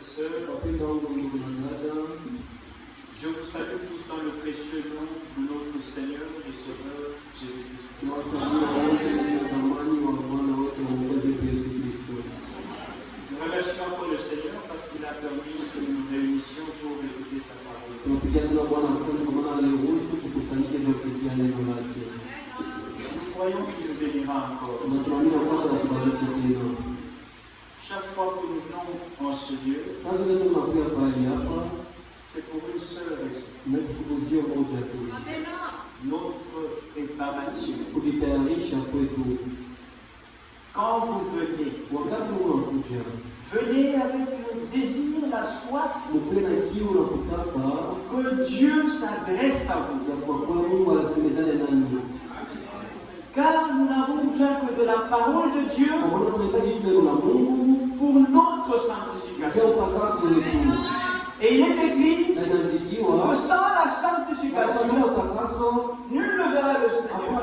sœurs, je vous salue tous dans le précieux nom de notre Seigneur et Sauveur Jésus-Christ. Nous remercions encore le Seigneur parce qu'il a permis que nous nous réunissions pour écouter sa parole. Nous croyons qu'il nous bénira encore. Chaque fois que nous venons en ce lieu, c'est pour une seule raison. Notre préparation. Quand vous venez, venez avec le désir, la soif que Dieu s'adresse à vous. Car nous n'avons besoin que de la parole de Dieu pour notre sanctification. Et il est écrit que sans la sanctification, nul ne verra le Seigneur.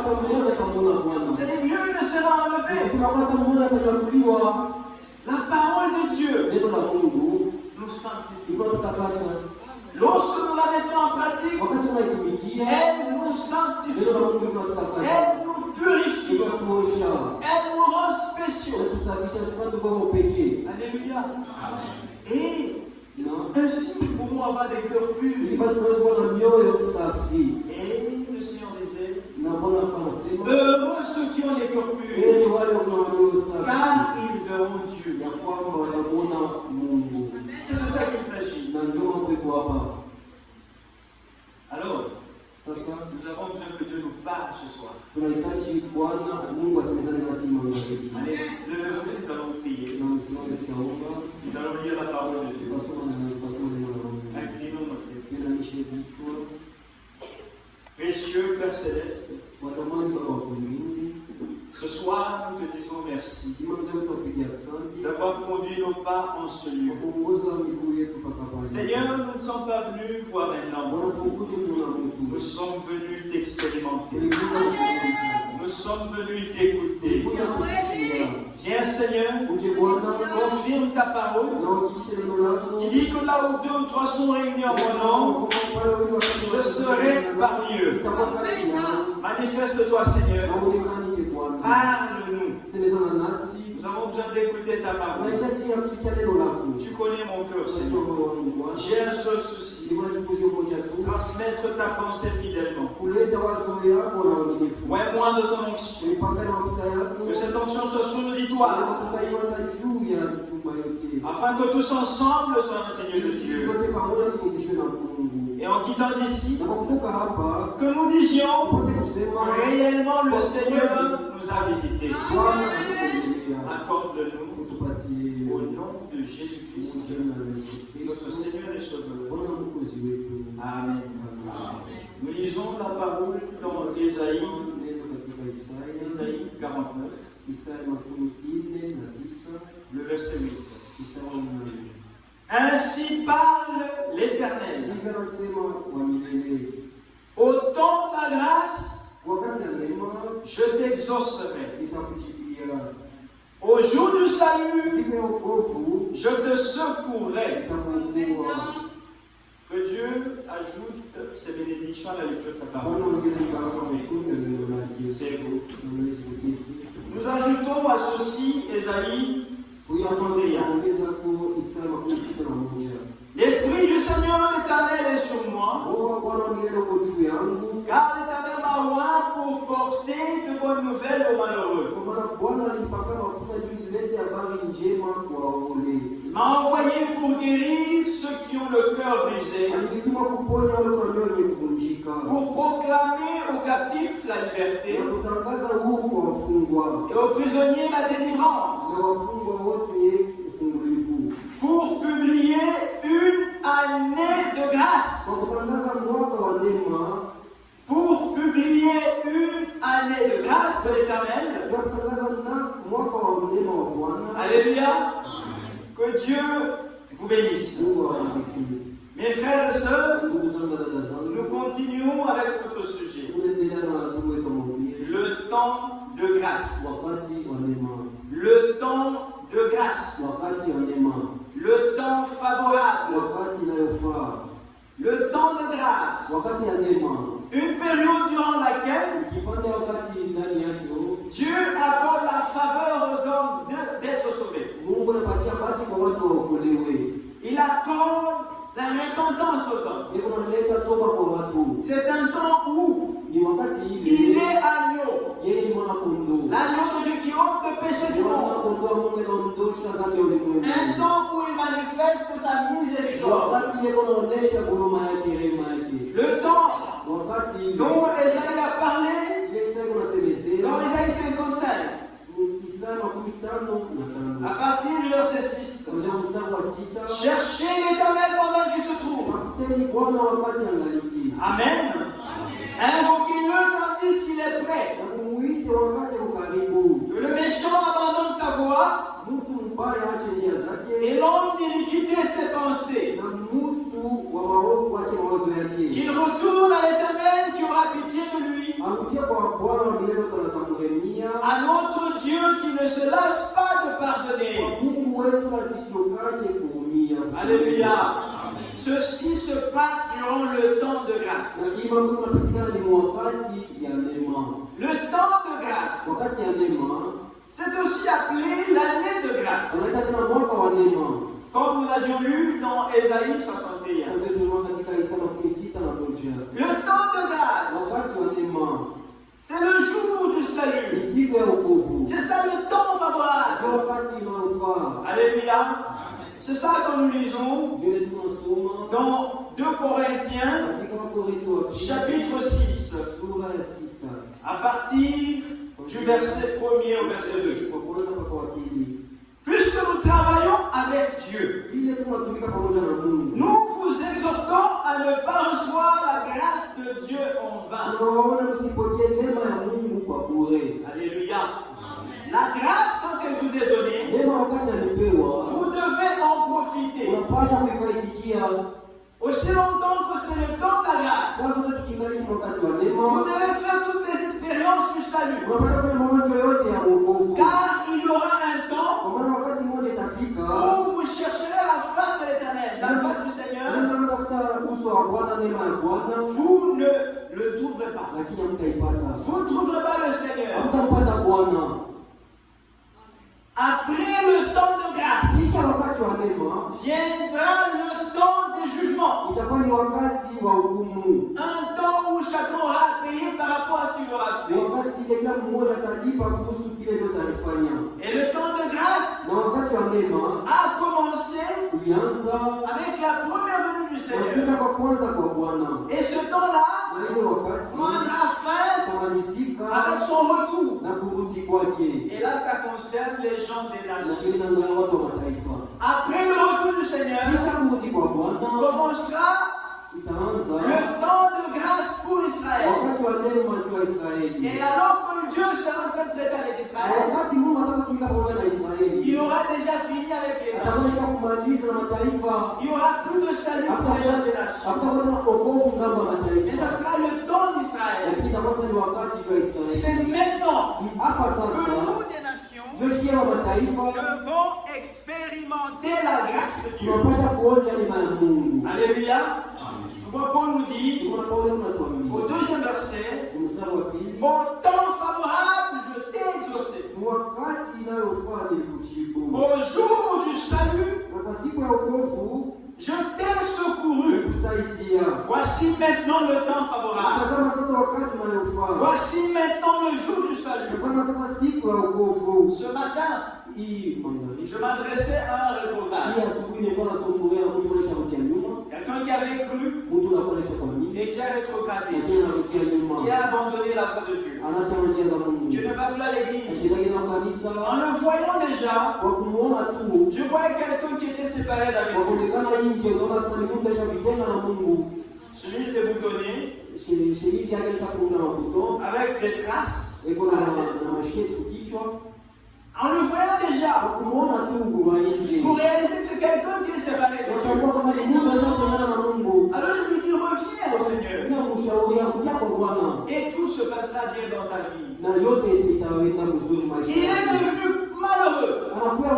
C'est-à-dire nul ne sera enlevé. La parole de Dieu nous sanctifie. Lorsque nous la mettons en pratique, elle nous sanctifie. Elle nous purifie. Elle nous rend spéciaux. Alléluia. Et ainsi, nous pouvons avoir des cœurs purs. Et le Seigneur disait, heureux ceux qui ont les cœurs purs, car ils verront Dieu. C'est de ça qu'il s'agit. Alors, nous avons besoin que Dieu nous parle ce soir. Allez, levez-vous, nous allons prier. Nous allons lire la parole de Dieu. Inclinons notre tête. Précieux Père Céleste, ce soir nous te disons merci d'avoir conduit nos pas en ce lieu. Seigneur, nous ne sommes pas venus voir un homme. Nous sommes venus t'expérimenter. Nous sommes venus t'écouter. Viens Seigneur, confirme ta parole qui dit que là où 2 ou 3 sont réunis en mon nom, je serai parmi eux. Manifeste-toi Seigneur. Parle-nous. Nous avons besoin d'écouter ta parole. Tu connais mon cœur, Seigneur. J'ai un seul souci. Transmettre ta pensée fidèlement. Ouais-moi de ton onction. Que cette onction soit sous l'auditoire. Afin que tous ensemble soyons Seigneur de Dieu. Et en quittant d'ici, que nous disions réellement le Seigneur nous a visités. Accorde-nous au nom de Jésus-Christ, notre Seigneur et Sauveur. Amen. Nous lisons la parole dans Ésaïe 49, le verset 8. Ainsi parle l'Éternel. Au temps de la grâce, je t'exaucerai. Au jour du salut, je te secourrai. Que Dieu ajoute ses bénédictions à la lecture de sa parole. C'est vous. Nous ajoutons à ceci Ésaïe 61. L'Esprit du Seigneur l'Éternel est sur moi, car l'Éternel m'a oint pour porter de bonnes nouvelles aux malheureux. Il m'a envoyé pour guérir ceux qui ont le cœur brisé, pour proclamer aux captifs la liberté et aux prisonniers la délivrance, pour publier une année de grâce. Pour publier une année de grâce de l'Éternel. Alléluia. Que Dieu vous bénisse. Mes frères et sœurs, nous continuons avec notre sujet. Le temps de grâce. Le temps de grâce, wakati wa neema, le temps favorable, wakati inayofaa, le temps de grâce, wakati ya neema, une période durant laquelle kipande wakati ndani yake Dieu accorde la faveur aux hommes d'être sauvés. Mungu anapatia bahati kwa watu waokolewe. Il accorde la repentance aux hommes. Yeye analeta toba kwa watu. C'est un temps où Ni wakati ile il est agneau, yeye ni mwana kondoo. l'agneau de Dieu qui ôte le péché du Mwana monde. kondoo Mungu anaondosha dhambi ya ulimwengu. Un temps où il manifeste sa miséricorde. Wakati yeye anaonesha huruma yake, rehema yake. Le temps Wakati ile dont Esaïe a parlé Yesu anasemesha dans Esaïe 55, Isaya 55:5. à partir du verset 6. Kuanzia mstari wa 6. Cherchez l'Éternel pendant qu'il se trouve. Tafuteni Bwana wakati angaliki. Amen. Invoquez-le tandis qu'il est prêt. Na kumuite wakati uko karibu. Que le méchant abandonne sa voie Mtu mbaya aache njia zake. et l'homme d'iniquité ses pensées. Na mtu wa maovu aache mawazo yake. Qu'il retourne à l'Éternel qui aura pitié de lui. Arudie kwa Bwana wa milele atamrehemia. À notre Dieu qui ne se lasse pas de pardonner. Mungu wetu asichokake kuumia. Alléluia. Ceci se passe durant le temps de grâce. Lakini mambo yanapatikana ni wakati ya neema. Le temps de grâce, Wakati ya neema, c'est aussi appelé l'année de grâce. unaita tena mwaka wa neema. Comme nous l'avions lu dans Ésaïe 61. Sasa tunaona katika Isaya 56:1. Le temps de grâce, Wakati wa neema c'est le jour du salut. ni siku ya wokovu. C'est ça le temps favorable. Kwa wakati unaofaa. Alléluia. C'est ça que nous lisons Vile tunasoma dans 2 Corinthiens katika Wakorintho wa pili, chapitre 6, sura ya 6. à partir du verset 1er au verset 2. Kwa kwanza mpaka wa pili. Puisque nous travaillons avec Dieu, Vile tunatumika pamoja na Mungu. nous vous exhortons à ne pas recevoir la grâce de Dieu en vain. Tunawaona msipokee neema ya Mungu kwa bure. Alléluia. La grâce, quand elle vous est donnée, Neema wakati alipewa, vous devez en profiter. unapasha kuifaitikia. Aussi longtemps que c'est le temps de la grâce, Sasa tukiangalia wakati wa vous neema, devez faire toutes les expériences du salut. unapasha kufanya maonjo yote ya wokovu. Car il y aura un temps Kwa maana wakati mmoja itafika, où vous chercherez la face de l'Éternel, la face du Seigneur. unatafuta uso wa Bwana, neema ya Bwana, Vous ne le trouverez pas. lakini hamtaipata. Vous ne trouverez pas le Seigneur. Hamtampata Bwana. Après le temps de grâce, Kisha wakati wa neema, viendra le temps des jugements. itakuwa ni wakati wa hukumu. Un temps où chacun aura payé par rapport à ce qu'il aura Ni fait. wakati ile kila mmoja atalipa kuhusu kile ndio alifanya. Et le temps de grâce Na wakati wa neema a commencé ulianza avec la première venue du na Seigneur. kuja kwa kwanza kwa Bwana. Et ce temps-là Na ile wakati prendra fin utamalizika avec son retour. na kurudi kwake. Et là, ça concerne les gens des Na nations. kile naangalia watu wa mataifa. Après le retour du Seigneur, Kisha kurudi kwa Bwana commencera itaanza le temps de grâce pour Israël. wakati wa neema juu ya Israeli. Et alors que Dieu sera en train de traiter avec Na Israël, wakati Mungu atatumika pamoja na Israeli, il aura déjà fini avec les nations. atakuja kumaliza na mataifa. Il n'y aura plus de salut pour les gens des nations. Hakutakuwa tena wokovu ngambo ya Mais ça mataifa. sera le temps d'Israël. Lakini itakuwa sasa ni wakati juu ya Israeli. C'est maintenant Ni hapa que sasa nous des nations Joshua wa mataifa devons expérimenter la grâce de Dieu. tunapasha kuonja neema ya Mungu. Alléluia. Je vois Paul nous dit Tunaona Paulo anatuambia au 2e verset, mstari wa pili, au temps favorable, je t'ai exaucé. wakati inayofaa nilikujibu, Au jour du salut, na kwa siku ya wokovu je t'ai secouru. nikusaidia. Voici maintenant le temps favorable. Tazama sasa wakati unayofaa. Voici maintenant le jour du salut. Tazama sasa siku ya wokovu. Ce matin, Hii mandhari. je m'adressais à un rétrograde. Hii asubuhi nilikuwa nasumbulia mtu kuonesha ruti ya nyuma, Quelqu'un qui avait cru mtu anakuonesha kwa nini, et qui a rétrogradé, lakini anarudia nyuma. qui a abandonné la voie de Dieu. Anaacha njia za Mungu. Tu ne vas plus à l'église. Ashiriki na kanisa. En le voyant déjà, Kwa kumuona tu, je voyais quelqu'un qui était séparé kwa d'avec Dieu. kuonekana nje, unaona sasa ni mtu alishajitenga na Mungu. Chemise déboutonnée, Shemisi yake alishafunga mabuto, avec des traces. eko na masheti kichwa. En le voyant déjà, Kwa kumuona tu kwa nje, vous réalisez que c'est quelqu'un qui est séparé de Dieu. unatambua kama ni mtu alishajitenga na Mungu. Alors je lui dis, reviens au Seigneur. Ninamshauria kutia kwa Bwana. Et tout se passera bien dans ta vie. Na yote itaenda vizuri Il maisha. est devenu malheureux. Anakuwa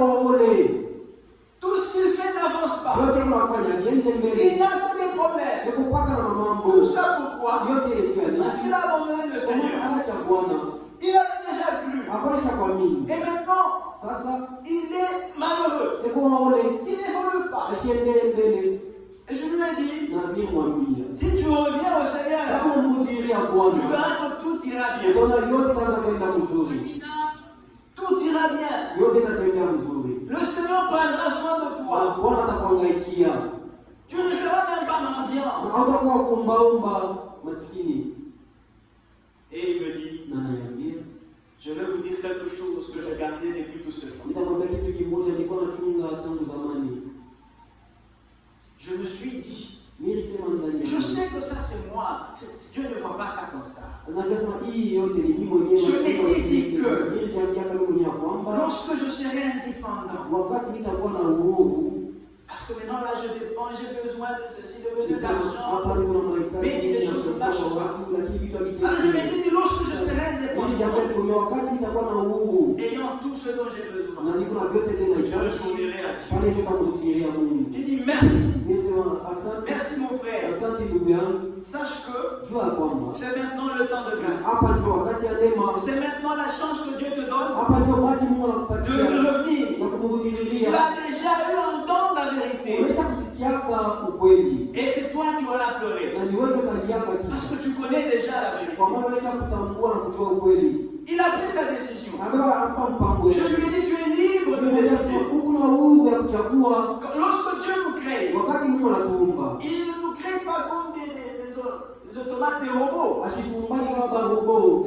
Bwana. Il avait déjà cru. Hakuonesha kuamini. Et maintenant, Sasa il est malheureux. ekuwa ole Il n'évolue pas. ashiendele mbele Et je lui ai dit, na mimi mwambia. si tu reviens au Seigneur, Kama mhudiria tu Bwana. verras que tout ira bien. Utaona yote kaanza kwenda mzuri. Tout ira bien. Yote itakwenda mzuri. Le Seigneur prendra soin de toi. Bwana atakuangaikia. Tu ne seras même pas mendiant. Hautakuwa kuombaomba maskini. Et il me dit, Na ananiambia, je vais vous dire quelque chose que j'ai gardé depuis tout ce temps. nitamwambia kitu kimoja nilikuwa nachunga tangu zamani. Je me suis dit, Nilisema ndani je yangu. sais que ça c'est moi. Dieu ne voit pas ça comme ça. Najua sema hii yote ni mimi mwenyewe. Je m'étais dit que nilijiambia kama mwenyewe kwamba lorsque je serai indépendant, wakati nitakuwa na uhuru, parce que maintenant là je dépends, j'ai besoin de ceci, j'ai besoin d'argent. hapa niko na mahitaji Mais les choses ne marchent pas. lakini vitu Alors je m'étais dit, lorsque je serai nilijiambia indépendant, kwenye wakati nitakuwa na uhuru ayant tout ce dont j'ai na besoin, niko na vyote tena je hitaji retournerai à Dieu. pale nitamrudishia Mungu. J'ai dit merci, Nilisema asante, merci mon frère. asante ndugu yangu, Sache que jua kwamba c'est maintenant le temps de grâce. hapa ndio wakati ya neema, C'est maintenant la chance que Dieu te donne hapa ndio wakati Mungu de anakupatia revenir. na Tu kumrudilia. as déjà eu un don de la vérité. Unaisha kusikiaka ukweli Et c'est toi qui auras pleuré. na ni wewe kaliaka Parce kitu que tu connais déjà la vérité. kwa maana unaisha kutambua na kujua ukweli. Il a pris sa décision. Ambaye hapa mpango Je lui ai dit, tu es libre de décider. huku na uhuru ya kuchagua. Lorsque Dieu nous crée, Wakati Mungu anatuumba il ne nous crée pas comme des automates, des robots. ashitumbali kama barobo,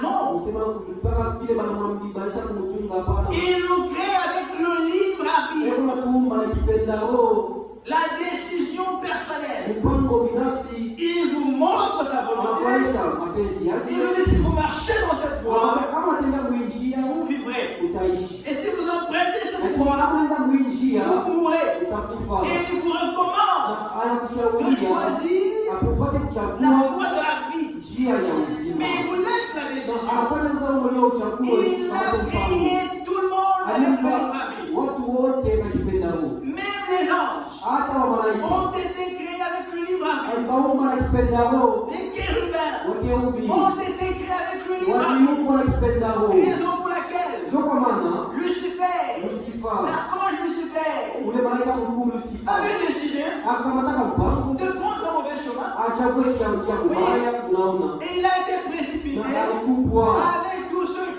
Non. usema mpaka vile banamwambia kumtunga hapana. Il nous crée avec le libre arbitre. Mungu anatuumba na kipendao, La décision personnelle. mpango binafsi, Il vous montre sa volonté. anakuonyesha mapenzi yake. Il vous dit, si vous marchez dans cette voie, Kama unatembea kuinjia vous vivrez. utaishi, Et si vous empruntez cette lakini voie, kama unaenda kuinjia vous mourrez. utakufa. Et il vous recommande de Anakushauria choisir apopate la kuchagua voie de la vie. njia ya uzima. Mais il vous laisse la décision. Anapata sasa wewe mwenyewe uchague Il a créé tout le monde avec le libre arbitre. watu wote na kipendao, Même les anges hata wa malaika ont été créés avec le libre arbitre. alipaumba na kipendao, Les chérubins wakerubi ont été créés avec le libre arbitre. waliumbwa na kipendao. Raison pour laquelle Ndio kwa maana Lucifer, Lucifer, l'archange Lucifer, ule malaika mkuu Lucifer avait décidé akamataka mpango de prendre un mauvais chemin achague cha kubaya, unaona, et il a été précipité na alikubwa avec tous ceux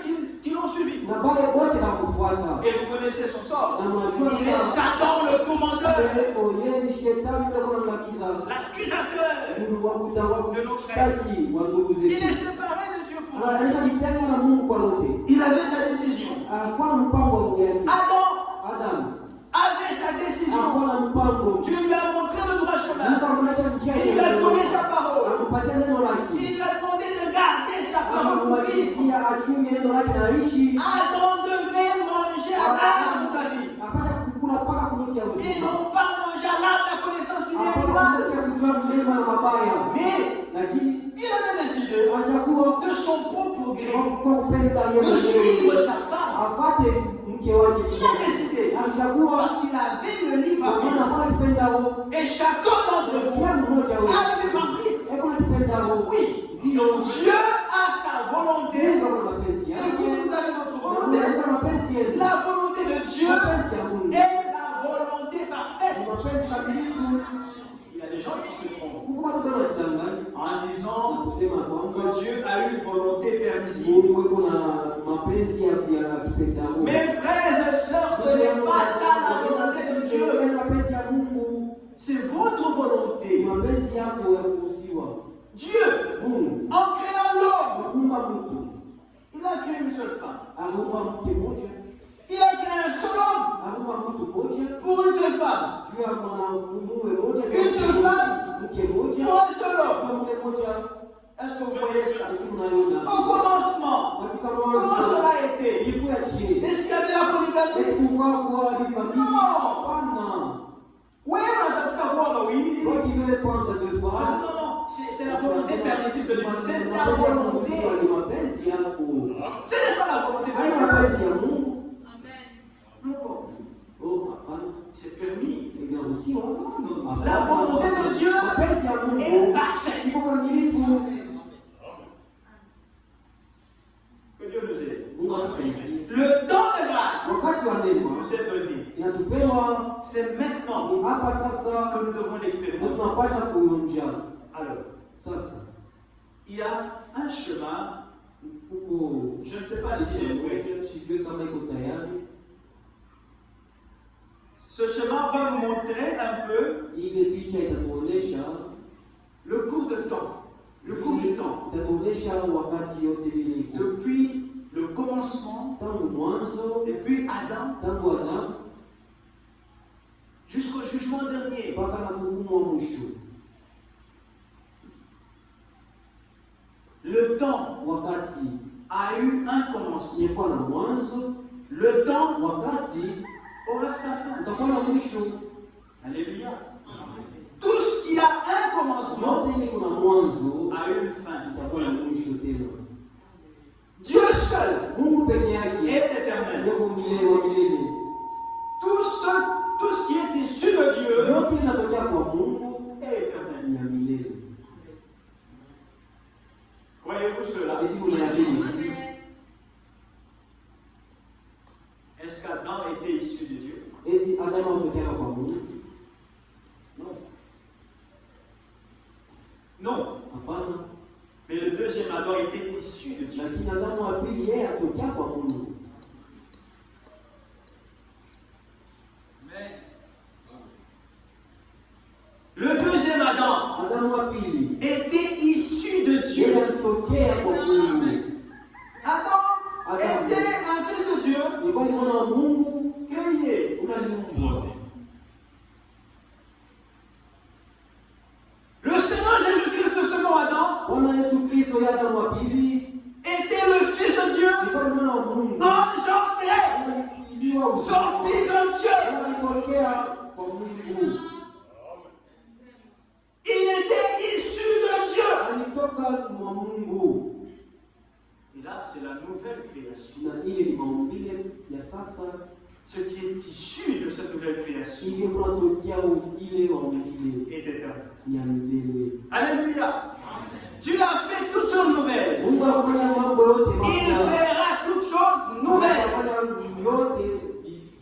qui l'ont suivi. na wale wote na kufuata. Et vous connaissez son sort. Na mnajua Il est sasa Satan le tourmenteur, yeye ni shetani yule kwa mlakiza l'accusateur. Mungu wa kutawaki wa ndugu Il zetu. est séparé de Dieu pour nous. Anaanisha kitengo na Mungu kwa lote. Il avait sa décision. Alikuwa na mpango yake. Adam Adam avait sa décision. alikuwa na mpango. Dieu lui a montré le droit chemin. Mungu akamwonyesha njia Il lui a donné sa ya parole. kupatia neno lake. Il lui a demandé de garder sa parole pour vivre. Akamwagizia achunge neno lake na aishi. Adam devait manger à l'arbre de la vie. Apasha kukula mpaka kunusia Et uzima. non pas manger à l'arbre de la connaissance du bien et du Apasha mal. kujua mema na mabaya. Mais Lakini il avait décidé alichagua de son propre gré kwa kupenda yeye de suivre mwenyewe. sa femme. Afate mke wake. Il a décidé Alichagua parce qu'il avait le libre kwa maana arbitre. hapana kipendao. Et chacun d'entre vous Kila mmoja a wewe. le libre arbitre. Eko na kipendao. Oui, Ndio. Dieu a sa volonté et Mungu ana mapenzi yake. vous avez votre Na volonté. Mungu ana mapenzi yake. La volonté de Dieu Mapenzi ya Mungu. est la volonté Ni parfaite. mapenzi kamilifu. Il y a des gens qui se trompent Mungu watu wanajidanganya en na disant kusema kwamba que Dieu a une volonté permissive. Mungu yuko na mapenzi ya kipendao. Mes frères et sœurs, ce n'est pas ça la volonté de Dieu. Ni mapenzi ya Mungu. C'est votre Ni volonté. mapenzi yako ya kuruhusiwa. Dieu, Mungu en créant l'homme, aliumba mtu. il a créé une seule femme. Aliumba mke mmoja. Il a créé un seul homme Aliumba mtu mmoja. pour une seule femme. Juu ya mwanamume mmoja. Une seule femme Mke mmoja. pour un seul homme. Juu ya mume mmoja. Est-ce que vous voyez ça? Lakini unaiona. Au commencement, Katika comment mwanzo. cela a été? Ilikuwa chini. Est-ce qu'il y avait la polygamie? Eti kuwa bibi. Non. Hapana. Oui, on a fait quoi? Oui. Toi qui veux prendre deux Non, fois. non, c'est la volonté permissive de Dieu. C'est ta Mapenzi ya Mungu volonté. sio ni mapenzi yako. Ce n'est pas la volonté de Hayo Dieu. mapenzi ya Mungu. Non, Oh, hapana. c'est permis. Inaruhusiwa. La volonté de Dieu Mapenzi ya Mungu est parfaite. iko kamilifu. Dieu nous aide. Mungu atusaidie. Le temps de grâce Wakati wa neema nous est donné. inatupewa C'est maintenant ni hapa sasa, que nous devons na l'expérimenter. tunapasha kuionja Alors, sasa. il y a un chemin, Huko je ne sais pas s'il est vrai. sijui kama iko tayari. Ce chemin va nous montrer un peu Ile picha itatuonesha, le cours de temps. Le cours du temps. itatuonesha wakati yote vile iko Depuis le commencement, tangu mwanzo, depuis Adam, tangu Adamu jusqu'au jugement dernier. mpaka na hukumu wa mwisho. Le temps Wakati a eu un commencement. ilikuwa na mwanzo, Le temps wakati aura sa fin. utakuwa na mwisho. Alléluia. Tout ce qui a un commencement Yote ile kuna mwanzo a eu une fin. itakuwa na mwisho tena. Dieu seul Mungu peke yake est éternel. yuko milele wa milele. Tout ce qui est issu de Dieu Yote inatokea kwa Mungu est éternel. ni ya milele. Croyez-vous cela? Eti mnaamini? Est-ce qu'Adam était issu de Dieu? Eti Adamu anatokea kwa Mungu? Non. Non. Hapana. Mais le deuxième Adam était issu de Dieu. Lakini Adamu wa pili yeye atokea kwa Mungu. Le deuxième Adam Adamu wa pili était issu de yeye Dieu. alitokea kwa Mungu. Adam était un fils de Dieu Ilikuwa ni mwana wa Mungu créé. unaliumbwa. Le Seigneur Jésus-Christ, le second Adam, Bwana Yesu Kristo yeye Adamu wa pili était le fils de Dieu, ilikuwa ni mwana wa Mungu. engendré, Alitiliwa uzima. sorti de Dieu. Alitokea kwa Mungu. Il était issu de Dieu. Alitoka kwa Mungu. Et là, c'est la nouvelle création. Na ile ni maumbile ya sasa, Ce qui est issu de cette nouvelle création ile kunatokea ile maumbile est éternel. ya milele. Alléluia. Dieu a fait toutes choses nouvelles. Mungu afanya mambo yote Il mapya. fera toutes choses nouvelles. Afanya yote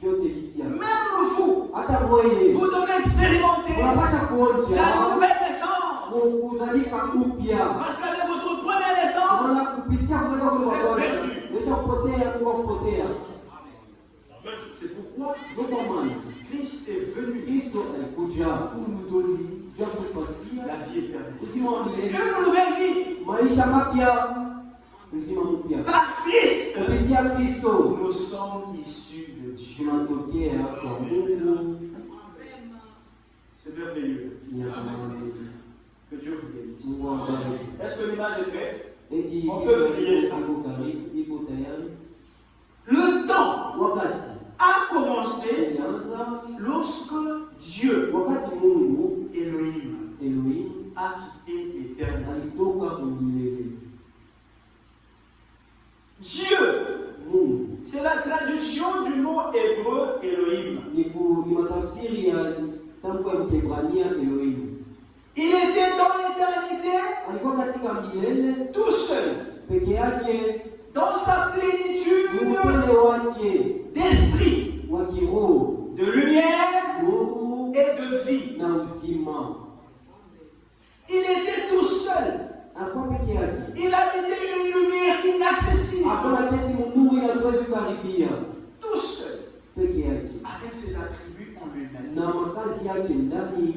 vipya. Même vous, Hata wewe vous devez expérimenter unapasha la kuonja nouvelle naissance. kuzalika upya. Parce qu'avec votre première naissance, Unaona kupitia kuzalika kwa C'est Bwana. perdu. Unaweza kupotea kwa kupotea. c'est pourquoi Ndio kwa maana Christ est venu Kristo alikuja pour nous donner juu kutupatia la vie éternelle. uzima wa milele, Une nouvelle vie maisha mapya, uzima mpya. par Christ. Kupitia Kristo Nous sommes issus de Dieu. tunatokea kwa Mungu. C'est merveilleux. Ni amani. Que Dieu vous bénisse. Mungu awabariki. Est-ce que l'image est prête? Eti On peut oublier ça. iko karibu, iko tayari. Le temps Wakati a commencé ilianza lorsque Dieu, wakati Mungu Elohim, Elohim a quitté l'éternel. alitoka milele. Dieu, Mungu c'est la traduction du mot hébreu Elohim. ni matafsiri ya tamko ya Kiebrania Elohim. Il était dans l'éternité, Alikuwa katika milele tout seul, peke yake, dans sa plénitude upele wake d'esprit, wa kiroho, de lumière nuru et de vie. na uzima. Il était tout seul. Alikuwa peke yake. Il habitait une lumière inaccessible. Hakuna keti munuru inatuwezi kukaribia. Tout seul, Peke yake. avec ses attributs en lui-même. Na makazi yake ndani,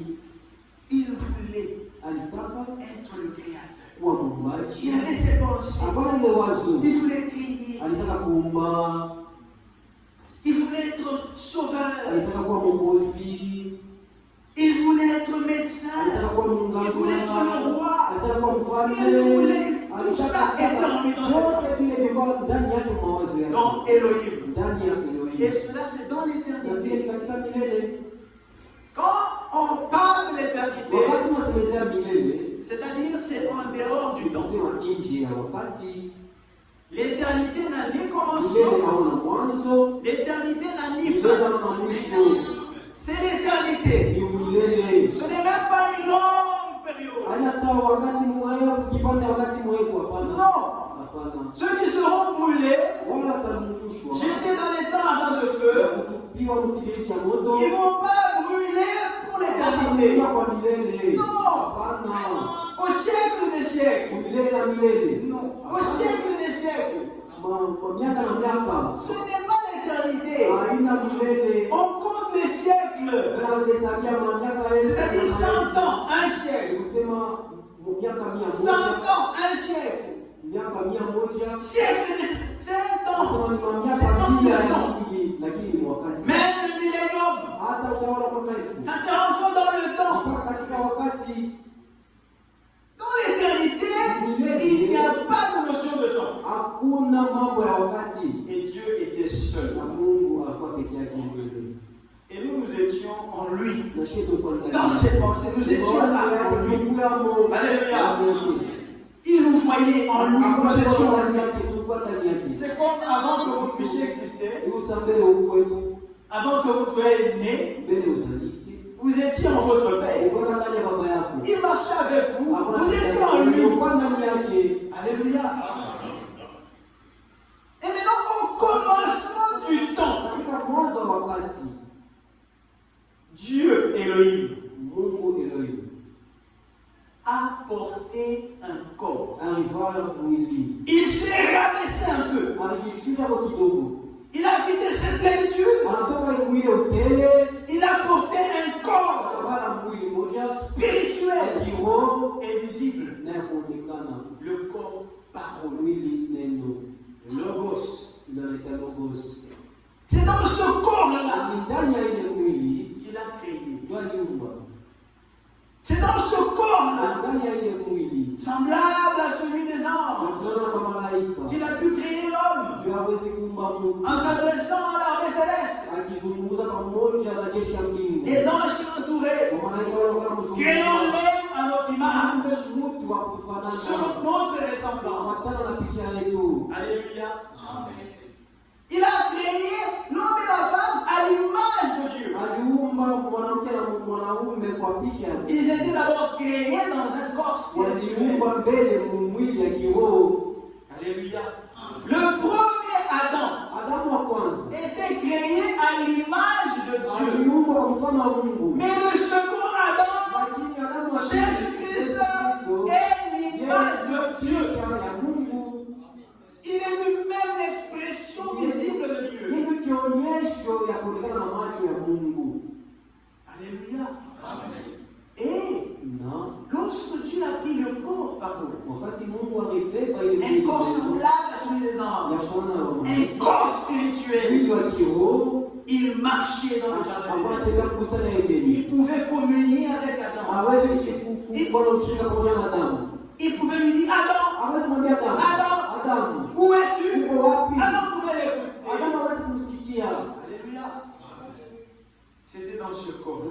Il voulait alitaka être le créateur. kuwa muumbaji. Il avait ses pensées. Hakuna ile wazo. Il voulait créer. Alitaka kuumba, Il voulait être sauveur. alitaka kuwa mwokozi, Il voulait être médecin. alitaka kuwa Il voulait être le munganga, roi. alitaka kuwa mfalme. Il voulait tout ça Alitaka était remis dans ses yote pensées. vile vilikuwa ndani yake mawazo yake. Dans Elohim. Ndani ya Et Elohim. cela, c'est dans Na pia l'éternité. ni katika milele. Quand on parle de l'éternité, Wakati tunasemezea milele, c'est-à-dire c'est en dehors du temps. tunasema nje ya wakati. L'éternité n'a ni Milele commencement, hauna mwanzo, l'éternité n'a ni milele fin. hauna mwisho. C'est l'éternité. Ni milele. Ce n'est même pas une longue période. Haina hata wakati mrefu, kipande wakati mrefu, hapana. Non. Hapana. Ceux qui seront brûlés Utatupiwa mkibiriti ya moto. Ils ne vont pas brûler pour l'éternité. Kwa milele. Non. Hapana. Au siècle des siècles. Milele na milele. Non. Au siècle des siècles. Kwa miaka na miaka. Ce n'est pas l'éternité. Haina milele. On compte les siècles. C'est-à-dire 100 ans, un siècle. 100 ans, un siècle. Siècle de 7 ans. C'est tant de temps. Même le millénium. Ça se rentre dans le temps. Dans l'éternité, il n'y a pas de notion de temps. Et Dieu était seul. Et nous étions en lui. Dans ses pensées, nous étions là en lui. Alléluia. Il nous voyait en lui. Nous étions en lui. C'est comme avant que vous puissiez exister, avant que vous soyez né, vous étiez en votre père. Il marchait avec vous. Vous étiez en lui. Alléluia. Et maintenant, au commencement du temps, Dieu, Elohim, a porté un corps. Il s'est rabaissé un peu. Il a quitté cette plénitude. Il a porté un corps spirituel et visible. Le corps parole. Logos. C'est dans ce corps-là qu'il a créé. C'est dans ce corps-là, semblable à celui des anges, qu'il a pu créer l'homme en s'adressant à l'armée céleste. Les anges qui l'entouraient, créons-les à notre image, selon notre ressemblance. Alléluia. Il a créé l'homme et la femme à l'image de Dieu. Ils étaient d'abord créés dans un corps spirituel. Alléluia. Le premier Adam était créé à l'image de Dieu. Mais le second Adam, Jésus-Christ, est l'image de Dieu. Il est lui-même l'expression visible de Dieu. Alléluia. Et lorsque Dieu a pris le corps, un corps semblable à celui des anges, un corps spirituel, il marchait dans le jardin d'Éden. Il pouvait communier avec Adam. Il pouvait lui dire Adam, où es-tu? Adam pouvait l'écouter. Alléluia. C'était dans ce corps.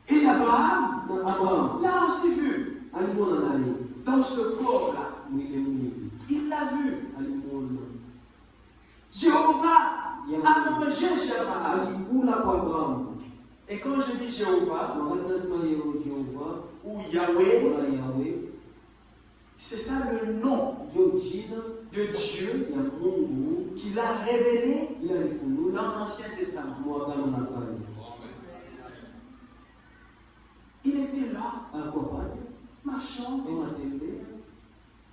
Et Abraham l'a aussi vu. Dans ce corps-là. Il l'a vu. Jéhovah a mangé chez Abraham. Et quand je dis Jéhovah, ou Yahweh, c'est ça le nom de Dieu qu'il a révélé dans l'Ancien Testament. Il était là, marchant,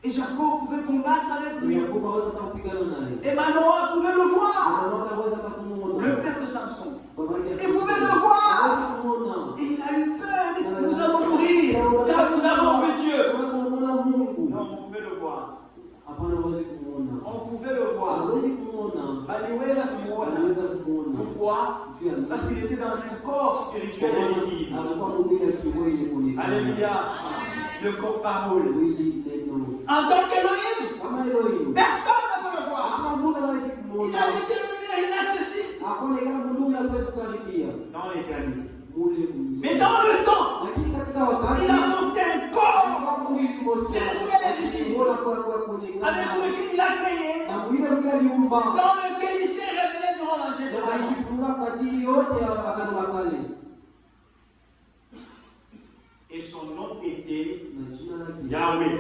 et Jacob pouvait combattre avec lui. Et Manoah pouvait le voir, le père de Samson. Il pouvait le voir. Et il a eu peur. Nous allons mourir car nous avons vu Dieu. Non, on pouvait le voir. On pouvait le voir. Pourquoi? Parce qu'il était dans un corps spirituel invisible. Alléluia. Le corps parole. En tant qu'Élohim, personne ne peut le voir. Il a été inaccessible dans l'éternité. Mais dans le temps, il a porté un corps spirituel et visible avec lequel il a créé, dans lequel il s'est révélé durant l'Ancien Testament. Et son nom était Yahweh.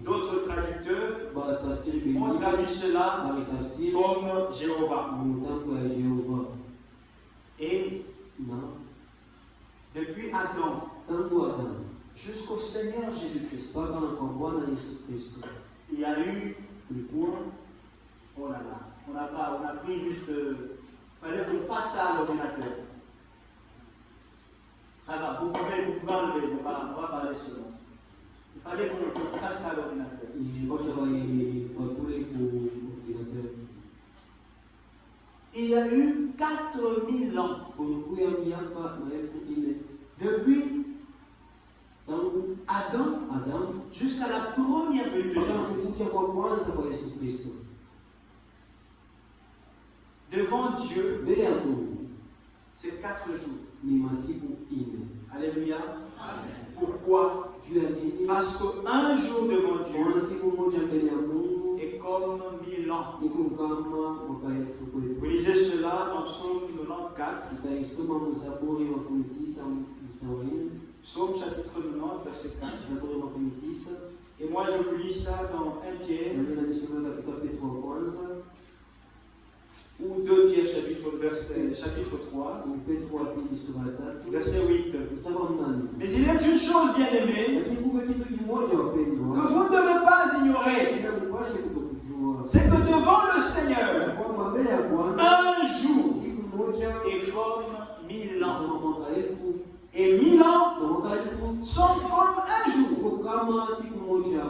D'autres traducteurs On traduit cela Tafsiri comme Jéhovah. mutambo ya Jehova. Et Na depuis Adam tangu Adamu jusqu'au Seigneur Jésus-Christ, mpaka na kwa Bwana Yesu Kristo il y a eu, kulikuwa oh là là, on a pris juste, fallait qu'on fasse ça à l'ordinateur. Ça va, vous pouvez enlever, on va parler selon. Il fallait qu'on fasse ça à l'ordinateur. ilipasha kule kuordinateur. Il y a eu 4000 ans Kulikuwa miaka maelfu ine depuis tangu Adam jusqu'à la première venue de mpaka Jésus-Christ. kuja kwa kwanza kwa Yesu Kristo. Devant Dieu, Mbele ya Mungu c'est 4 jours. ni masiku ine. Alléluia. Pourquoi? Juu ya nini? Parce qu'un jour devant Kuona Dieu siku moja mbele ya Mungu est comme 1000 ans. iko kama mwaka elfu Vous kwetu. lisez cela dans Psaume 94, Tutaisoma Mzaburi makumi tisa mstari wa nne, Psaume chapitre 90, verset 4. Zaburi makumi tisa. Et moi je vous lis ça dans 1 Pierre Na mimi nasoma katika Petro wa kwanza ou 2 Pierre chapitre 3, ni Petro wa pili sura ya 3 verset 8. mstari wa 8. Mais il est une chose bien aimée Lakini kumbe kitu kimoja wapendwa, que vous ne devez pas ignorer, ila mpashe kutokujua c'est que devant le Seigneur, kwamba mbele ya Bwana un jour siku moja est comme 1000 ans. kama mwaka elfu Et 1000 ans na mwaka elfu sont comme un jour. uko kama siku moja.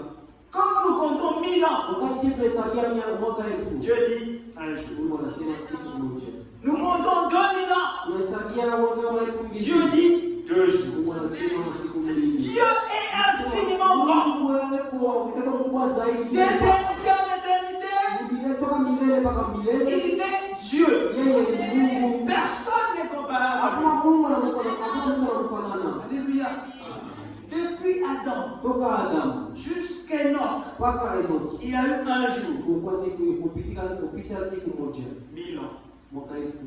Quand nous comptons 1000 ans, Wakati tunahesabia mwaka elfu, Dieu dit un jour. Mungu anasema siku moja. Nous comptons 2000 ans, Tunahesabia mwaka wa elfu mbili, Dieu dit 2 jours. Mungu anasema siku mbili. Dieu est infiniment grand. Mungu wewe ukitaka mkubwa zaidi, D'éternité en éternité, Biblia toka milele mpaka milele, il est Dieu. yeye ni Mungu. Personne n'est comparable. Hakuna Mungu anafanana, hakuna Mungu anafanana. Alléluia. Depuis Adam Toka Adamu jusqu'à Enoch, mpaka Enoki il y a eu un jour, kulikuwa siku kupita siku moja 1000 ans. mwaka elfu.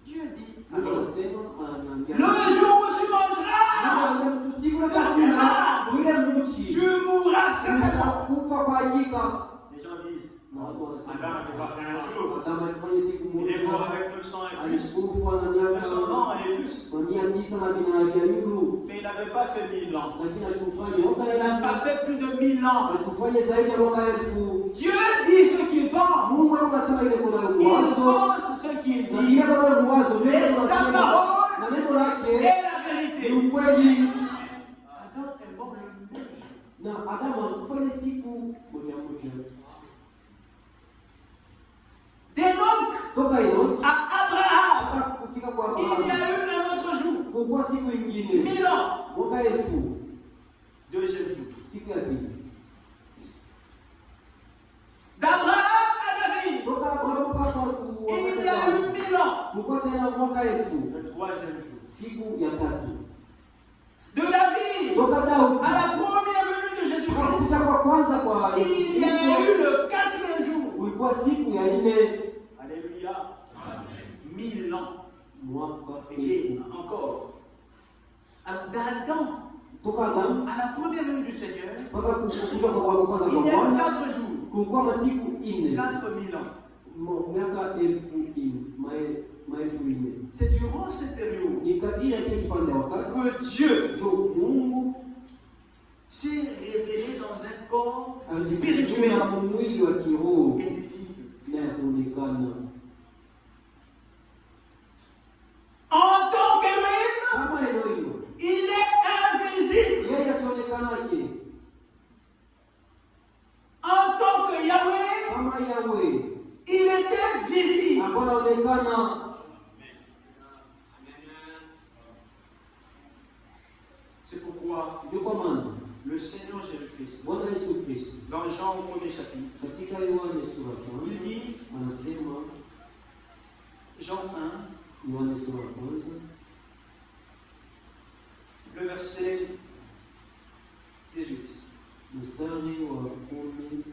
Dieu dit Mungu alors, anasema anaambia le jour où tu mangeras, tu mourras certainement. kufa kwa hakika. Les gens disent, Na watu wanasema Adam n'avait pas fait un jour. Adamu alifanya siku Il est mort moja, avec 900 et plus. alikufa na miaka 900 ans et plus. 900 Mais il n'avait pas fait 1000 ans. lakini asikufanya mwaka Il n'a pas elfu, fait plus de 1000 ans. asikufanya zaidi ya mwaka elfu. Dieu dit ce qu'il pense. Mungu anasema ile kuna Il uwazo pense ce qu'il na dit. ile kuna uwazo ndio Et sa anasema parole na neno est lake la ni vérité. ukweli. Adam est mort le même jour. Na Adamu alikufanya siku moja moja D'Enoch toka Enoki à Abraham, mpaka kufika kwa il y Abrahamu. a eu un autre jour. Kulikuwa siku ingine 1000 ans. mwaka elfu, Deuxième jour. siku ya pili D'Abraham à David, toka Abrahamu mpaka il y a eu 1000 ans. kulikuwa tena mwaka elfu, Le troisième jour. siku ya tatu De David toka Daudi à la première venue de Jésus-Christ, kutoka kwa kwanza kwa Yesu il y a Kristo eu le quatrième jour. kulikuwa siku ya nne Alléluia. 1000 ans. mwaka Et elfu. encore. Alors d'Adam Toka Adamu à la première venue du Seigneur, mpaka kufika kwa kwanza il kwa y a eu Bwana 4 jours. kulikuwa masiku ine, 4000 ans. miaka elfu ine, maelfu ine. C'est durant cette période Ni katika kile kipande wakati que Dieu ndio Mungu s'est révélé dans un corps alijificha spirituel mwili wa kiroho et visible. na kuonekana En tant qu'Élohim, kama Elohim. il est invisible. Yeye asionekanake En tant que Yahweh, kama Yahweh, il était visible. anaonekana. C'est pourquoi Ndio kwa maana le Seigneur Jésus-Christ, Bwana Yesu Kristo dans Jean au premier chapitre, katika Yohane sura ya il kwanza dit, anasema, Jean 1, Yohane sura ya kwanza le verset 18. mstari wa 10,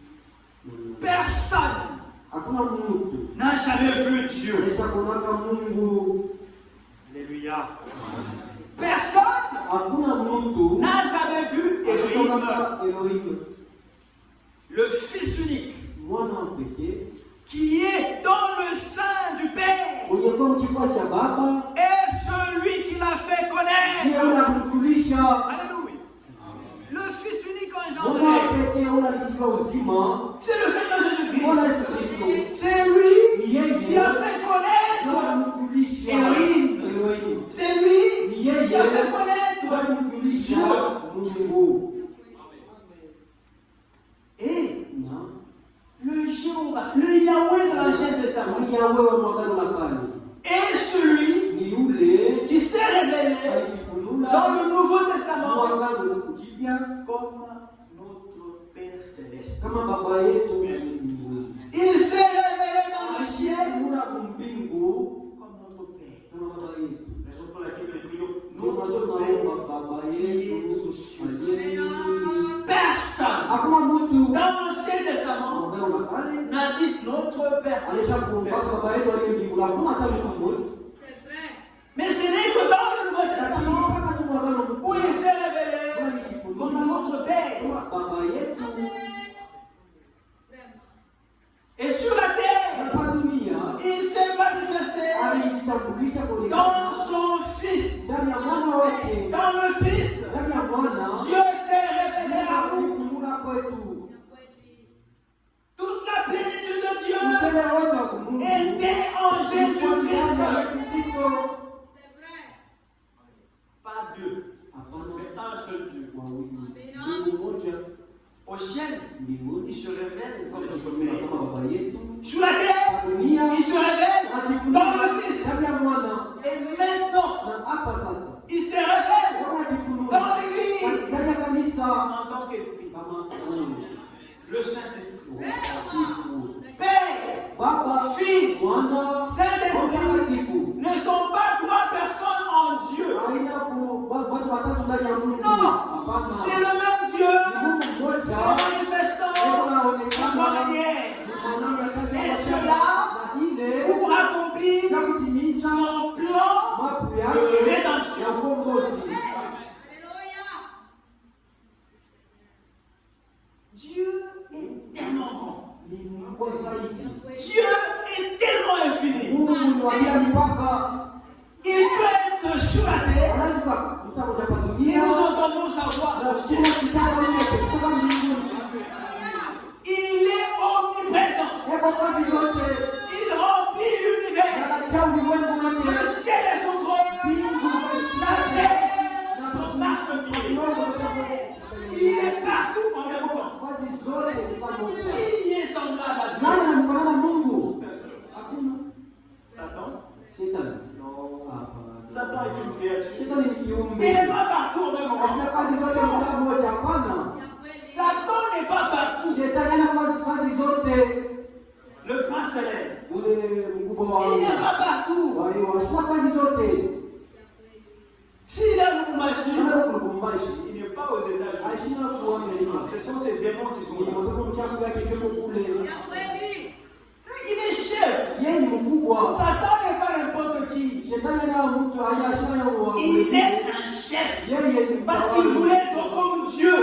Personne hakuna mtu n'a jamais vu Dieu. anayeonaka Mungu, Alléluia. Personne hakuna mtu n'a jamais vu Elohim. anayeonaka Elohim. Le Fils unique mwana wa pekee qui est dans le sein du Père mwenye kwa kifua cha Baba est celui qui l'a fait ndiye connaître. unamjulisha. Alléluia. Le Fils unique Mwana wa engendré, pekee unalitiwa uzima, c'est le Seigneur Bwana Jésus-Christ. Yesu Kristo C'est lui ni yeye qui a fait connaître. unamjulisha Elohim. Elohim, C'est lui ni yeye qui a fait connaître. unamjulisha Mungu. Et Na le Jéhovah, le Yahweh de l'Ancien Testament, ni Yahweh wa Agano la Kale, est celui ni yule qui s'est révélé alijifunua dans le Nouveau Testament kwa Agano Jipya comme notre Père Céleste. kama Baba yetu aliye mbinguni. Il s'est révélé dans le ciel Alijifunua mbingu comme notre Père. kama Baba yetu. Raison pour laquelle nous prions Notre notre Père. Baba yetu aliye mbinguni. Personne Hakuna mtu dans l'Ancien Testament Agano la Kale n'a dit notre Père. alisha kuomba Personne. Baba yetu aliye mbinguni. Hakuna hata mtu mmoja. Mais ce n'est que dans le Nouveau Lakini Testament mpaka tu Agano où il Mpya s'est révélé comme alijifunua notre Père. kama Baba yetu. Et sur la terre, Hapa dunia il s'est manifesté alijitambulisha kwa dans son Fils. ndani ya mwana wake, Dans le Fils, ndani ya mwana Dieu s'est révélé à nous. alijifunua kwetu. Toute la plénitude de Dieu Mpele wote wa Mungu était en Jésus-Christ. Kristo. Pas deux, Hapana, mais un seul Dieu. wawili. Mungu mmoja Au ciel, mbinguni il se révèle comme notre alijifunua Père. kama Baba yetu. Sur la terre, Kwa dunia il se révèle alijifunua dans le Fils. ndani ya mwana, Et maintenant, na hapa sasa il se révèle anajifunua dans l'Église ndani ya kanisa en tant qu'Esprit. kama Mungu Le Saint-Esprit. mtakatifu. Père, Baba, Fils, Mwana, Saint-Esprit Mtakatifu. ne sont pas trois personnes en Dieu. Haina watu watatu ndani ya Mungu. Non, Hapana. c'est le même Dieu. Mungu Se mmoja manifestant de trois manières. Et cela pour accomplir son plan de rédemption. Dieu est tellement grand. Dieu est tellement infini. Il peut être sur la terre et nous entendons sa voix au ciel. Il est omniprésent. Il remplit l'univers. Le ciel est son trône. La terre, son marchepied. Il est partout en même temps. Qui est semblable à Dieu? Personne. Satan? Non. Satan est une créature. Il n'est pas partout au même moment. Satan n'est pas partout. Le prince célèbre. Il n'est pas partout. S'il est Lubumbashi, il n'est pas aux États-Unis. Ce sont ces démons qui sont là. Lui, il est chef. Satan n'est pas n'importe qui. Il est un chef. Parce qu'il voulait être comme Dieu.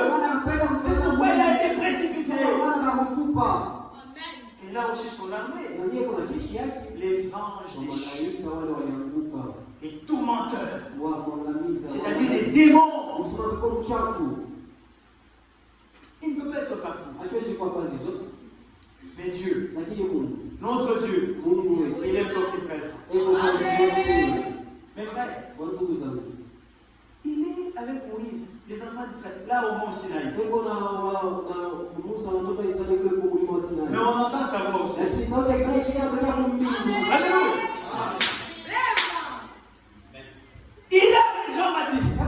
C'est pourquoi il a été précipité. Et là aussi son armée. Les anges déchus. Les tourmenteurs. C'est-à-dire les démons. Il ne peut pas être partout. Mais Dieu, notre Dieu, il est omniprésent. Mes frères, il est avec Moïse, les enfants d'Israël, là au mont Sinaï. Mais on entend sa voix aussi. Alléluia. Il est avec Jean-Baptiste.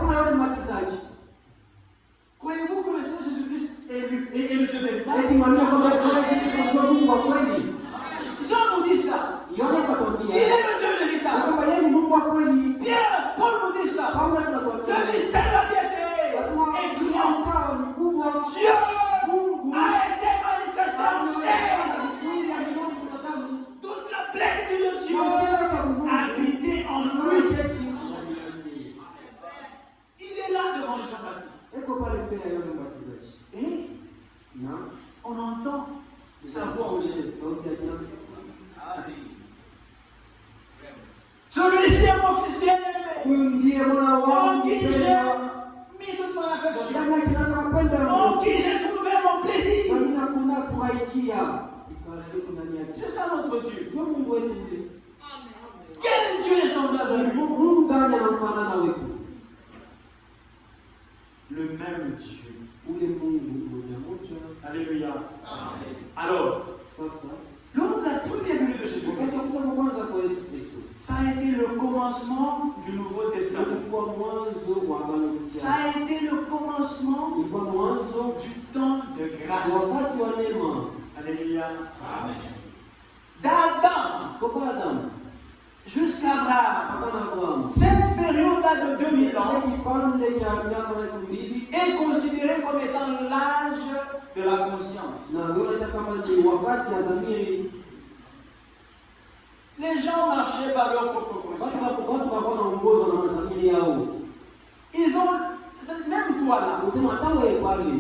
Croyez-vous que le Seigneur Jésus-Christ est le Dieu véritable? Jean nous dit ça. Il est le Dieu véritable. Pierre, Paul nous dit ça. Le mystère de la piété est grand. Dieu a été manifesté en chair. Toute la plénitude de Sa voix aussi. sauti ya kila Celui-ci est mon fils bien-aimé. huyu ndiye mwana wangu En qui j'ai mpendwa, mis toute mon affection. ndani yake ninapenda En Mungu, qui j'ai trouvé mon plaisir. na ninakuna furahikia ikala yote ndani yake. C'est ça notre Dieu. Ndio Mungu wetu ule. Quel Dieu est semblable à lui? Mungu gani anamfanana wetu? Le même Dieu. Ule Mungu mmoja mmoja. Alléluia. Alors, Sasa lors de la première venue de wakati Jésus-Christ, wa kuja kwanza kwa Yesu Kristo ça a été le commencement du Nouveau Testament. ilikuwa mwanzo wa agano Ça jipya, a été le commencement ilikuwa mwanzo du temps de wa grâce. wakati wa neema. Alléluia. D'Adam Toka Adamu jusqu'à Abraham. mpaka na Abrahamu, Cette période-là de 2000 ans kile kipande cha miaka 2000 est considérée comme étant l'âge de la conscience. na unaita kama ni wakati ya zamiri. Les gens marchaient par leur propre conscience. Watu wakawa wanaongozwa na mazamiri yao. Ils ont, même toi là, Unasema hata wewe pale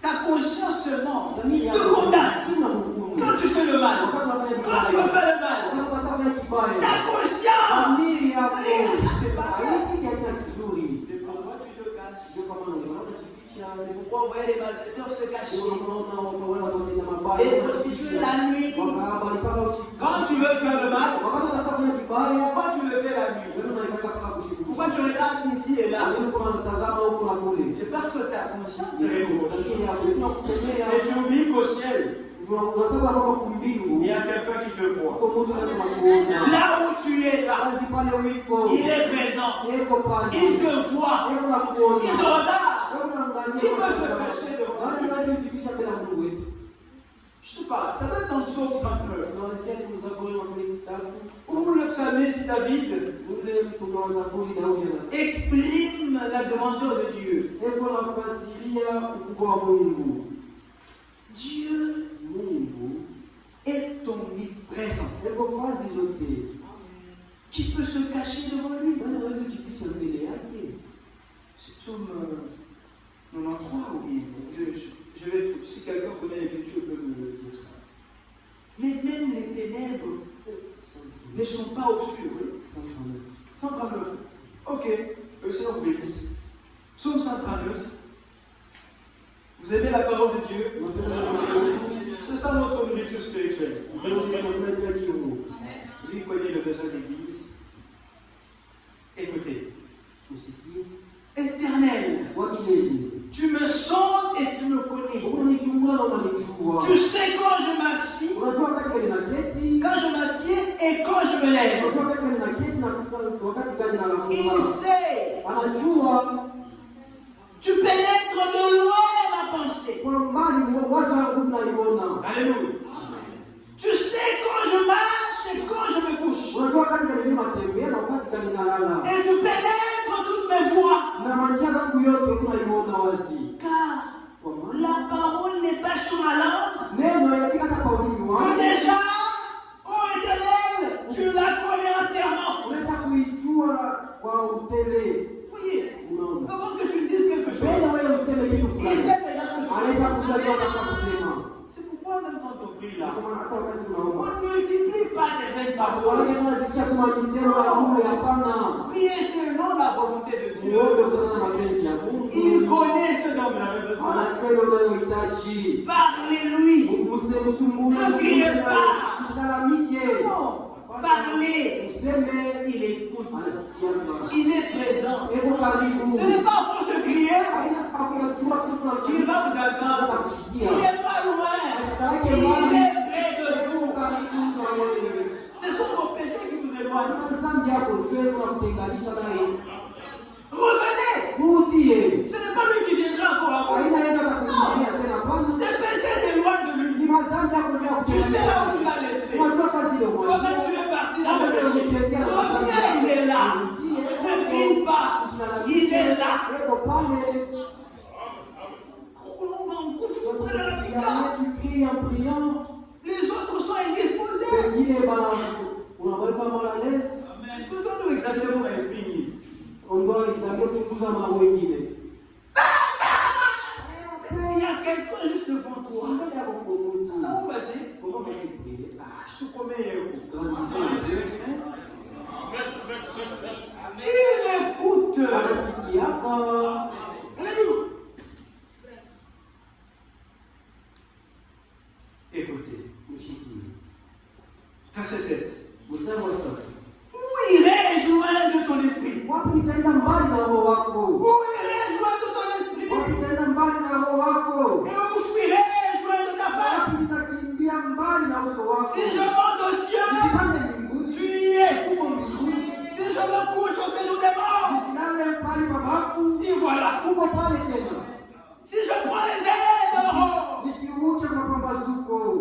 ta conscience seulement zamiri te yako condamne. chini na hukumu. Quand tu fais le mal, Wakati unafanya quand tu veux kibaya, faire le mal, wakati unafanya ta kibaya, conscience, zamiri yako ça c'est pas bien. haiki hakina kizuri. C'est pourquoi tu te caches. Ndio kama unaona jificha, C'est pourquoi on voyait les malfaiteurs se cacher. unaona wale watenda mabaya, Les prostituées la nuit. wakahaba walipaka usiku. Quand tu veux faire le mal, Wakati unafanya kibaya, pourquoi tu le fais la nuit? wewe unaifanya kama usiku. Pourquoi tu regardes ici et là? Wewe kama unatazama huko na kule. C'est parce que ta conscience te reproche. Zamiri yako inakutendea. Et tu oublies qu'au ciel, Unasema kama kumbingu. il y a quelqu'un qui te voit. Uko Mungu anakuona. Là où tu es là, Kazi pale uliko. il est présent. Yeko pale. Il te voit. Yeko nakuona. Il te regarde. Wewe unaangalia. Qui peut se cacher de Wale moi? wanaojificha bila Mungu wetu. Je sais pas, ça doit être dans le psaume 39. Tunaanzia kwa Zaburi ya 23. Où le psalmiste David Ule mtu wa Zaburi Daudi exprime la grandeur de Dieu. Eko nafasiria ukubwa wa Mungu. Dieu Mungu est omniprésent. eko fazi zote. Qui peut se cacher devant lui? Nani anaweza kujificha mbele yake? C'est psaume 93 ou bien je vais trouver. Si quelqu'un connaît l'écriture, peut me dire ça. Mais même les ténèbres ne sont pas obscures. Oui? 139. Ok, le Seigneur vous bénisse. Psaume 139. Vous aimez la parole de Dieu? C'est ça notre nourriture spirituelle. Lui connaît le besoin d'église. Écoutez. Éternel, tu me sondes et tu me connais. Tu sais quand je m'assieds, quand je m'assieds et quand je me lève. Il sait. Tu pénètres de loin ma pensée. Alléluia. Tu sais quand je marche et quand je me couche. Et tu pénètres toutes mes voies. Car la parole n'est pas sur ma langue. Que déjà, ô Éternel, tu la connais entièrement. Oui. Avant que tu dises quelque chose, il sait déjà ce que tu dis. C'est pourquoi même quand on prie là, on ne multiplie pas les vaines paroles. Priez selon la volonté de Dieu. Il connaît ce dont vous avez besoin. Parlez-lui. Ne criez pas. Non. Parlez. Il écoute. Il est présent. Ce n'est pas à force de crier qu'il va vous attendre. Il n'est pas loin. Il est près de vous. Ce sont vos péchés qui vous éloignent. Revenez. Ce n'est pas lui qui viendra encore à vous. Non. Ces péchés t'éloignent de lui. Tu sais là où tu l'as laissé. Comment tu es parti dans le péché. Reviens, il est là. Ne crie pas. Il est là. On couvre près de la mica. Les autres sont indisposés. Amen. Tout le temps, nous examinons l'esprit. Il y a quelqu'un juste devant toi. Ça, on va dire. Je te promets, écoute. Il écoute. Écoutez. Verset 7. Où irais-je loin de ton esprit? Où irais-je loin de ton esprit? Et où fuirais-je loin de ta face? Si je monte aux cieux, tu y es. Si je me couche au séjour des morts, dis voilà. Si je prends les ailes de l'aurore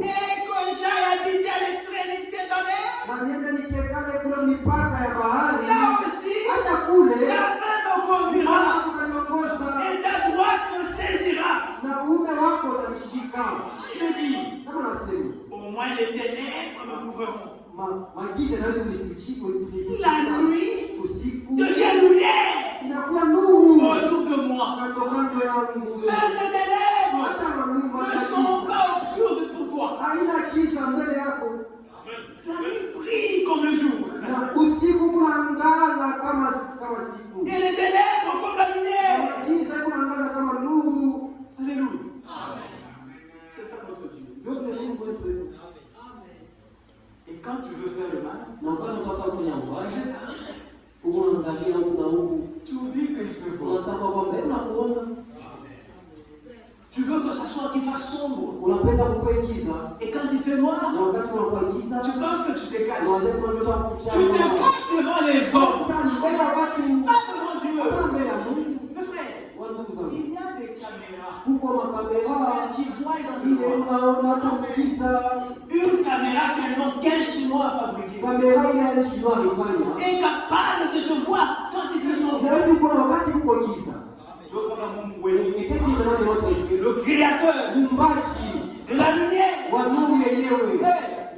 et que j'aille habiter à l'extrémité de la mer, là aussi, ta main me conduira et ta droite me saisira. Si je dis, au moins les ténèbres me couvriront, la nuit devient lumière autour de moi. Même les ténèbres ne sont pas obscures pour toi. La nuit brille comme le jour. Et les ténèbres comme la lumière. Alléluia. C'est ça notre Dieu. Et quand tu veux faire le mal, tu fais ça. Tu oublies que tu te vois. Tu veux que ça soit qui fasse sombre. Et quand il fait noir, tu penses que tu te caches. Tu te caches devant les hommes. Pas devant Dieu. Mes frères, il y a des caméras qui voient dans le noir. Une caméra qu'un Chinois a fabriquée est capable de te voir quand il fait sombre. Le créateur de la lumière, il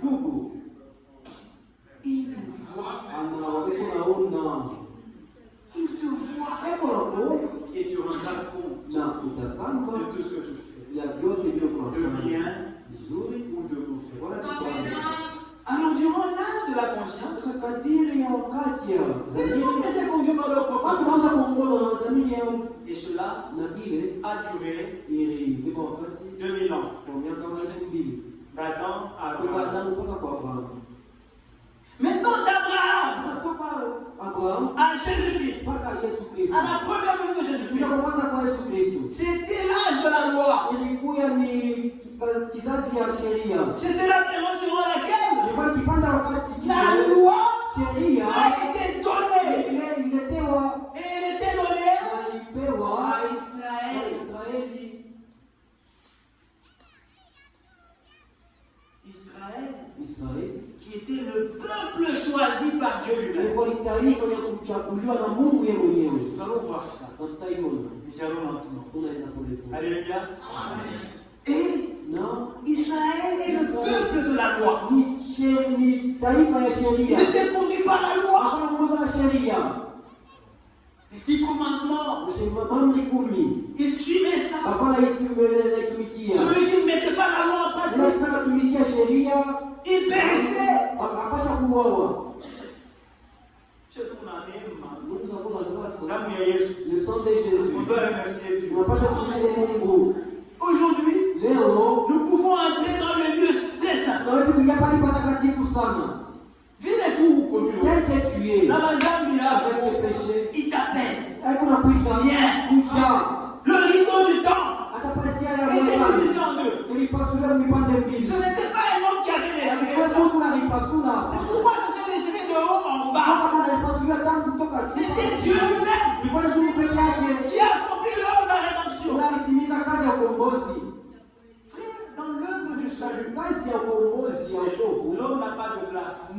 nous voit. Il te voit. Et tu rendras compte de tout ce que tu fais. De bien ou de mauvais. Alors, durant l'âge de la conscience, ils ont été conduits par leur propre conscience. Et cela a duré 2000 ans. D'Adam à Abraham. Maintenant, d'Abraham à Jésus-Christ, à la première venue de Jésus-Christ, c'était l'âge de la loi. C'était la période durant laquelle la loi a été donnée. Et elle était donnée à Israël, qui était le peuple choisi par Dieu lui-même. Nous allons voir ça. Nous allons lentement. Alléluia. Et Israël est le peuple de la loi. Ils étaient conduits par la loi. Les 10 commandements, ils suivaient ça. Celui qui ne mettait pas la loi en pratique, il périssait. Je tourne à même. Là où il y a Jésus. On doit remercier Dieu. Aujourd'hui, nous pouvons entrer dans le lieu très saint. Viens tel que tu es. Il t'appelle. Viens. Le rideau du temps était divisé en deux. Ce n'était pas un homme qui avait déchiré ça. C'est pourquoi ça s'est déchiré de haut en bas. C'était Dieu lui-même qui a accompli l'œuvre de la rédemption. Dans l'œuvre du salut, l'homme n'a pas de place.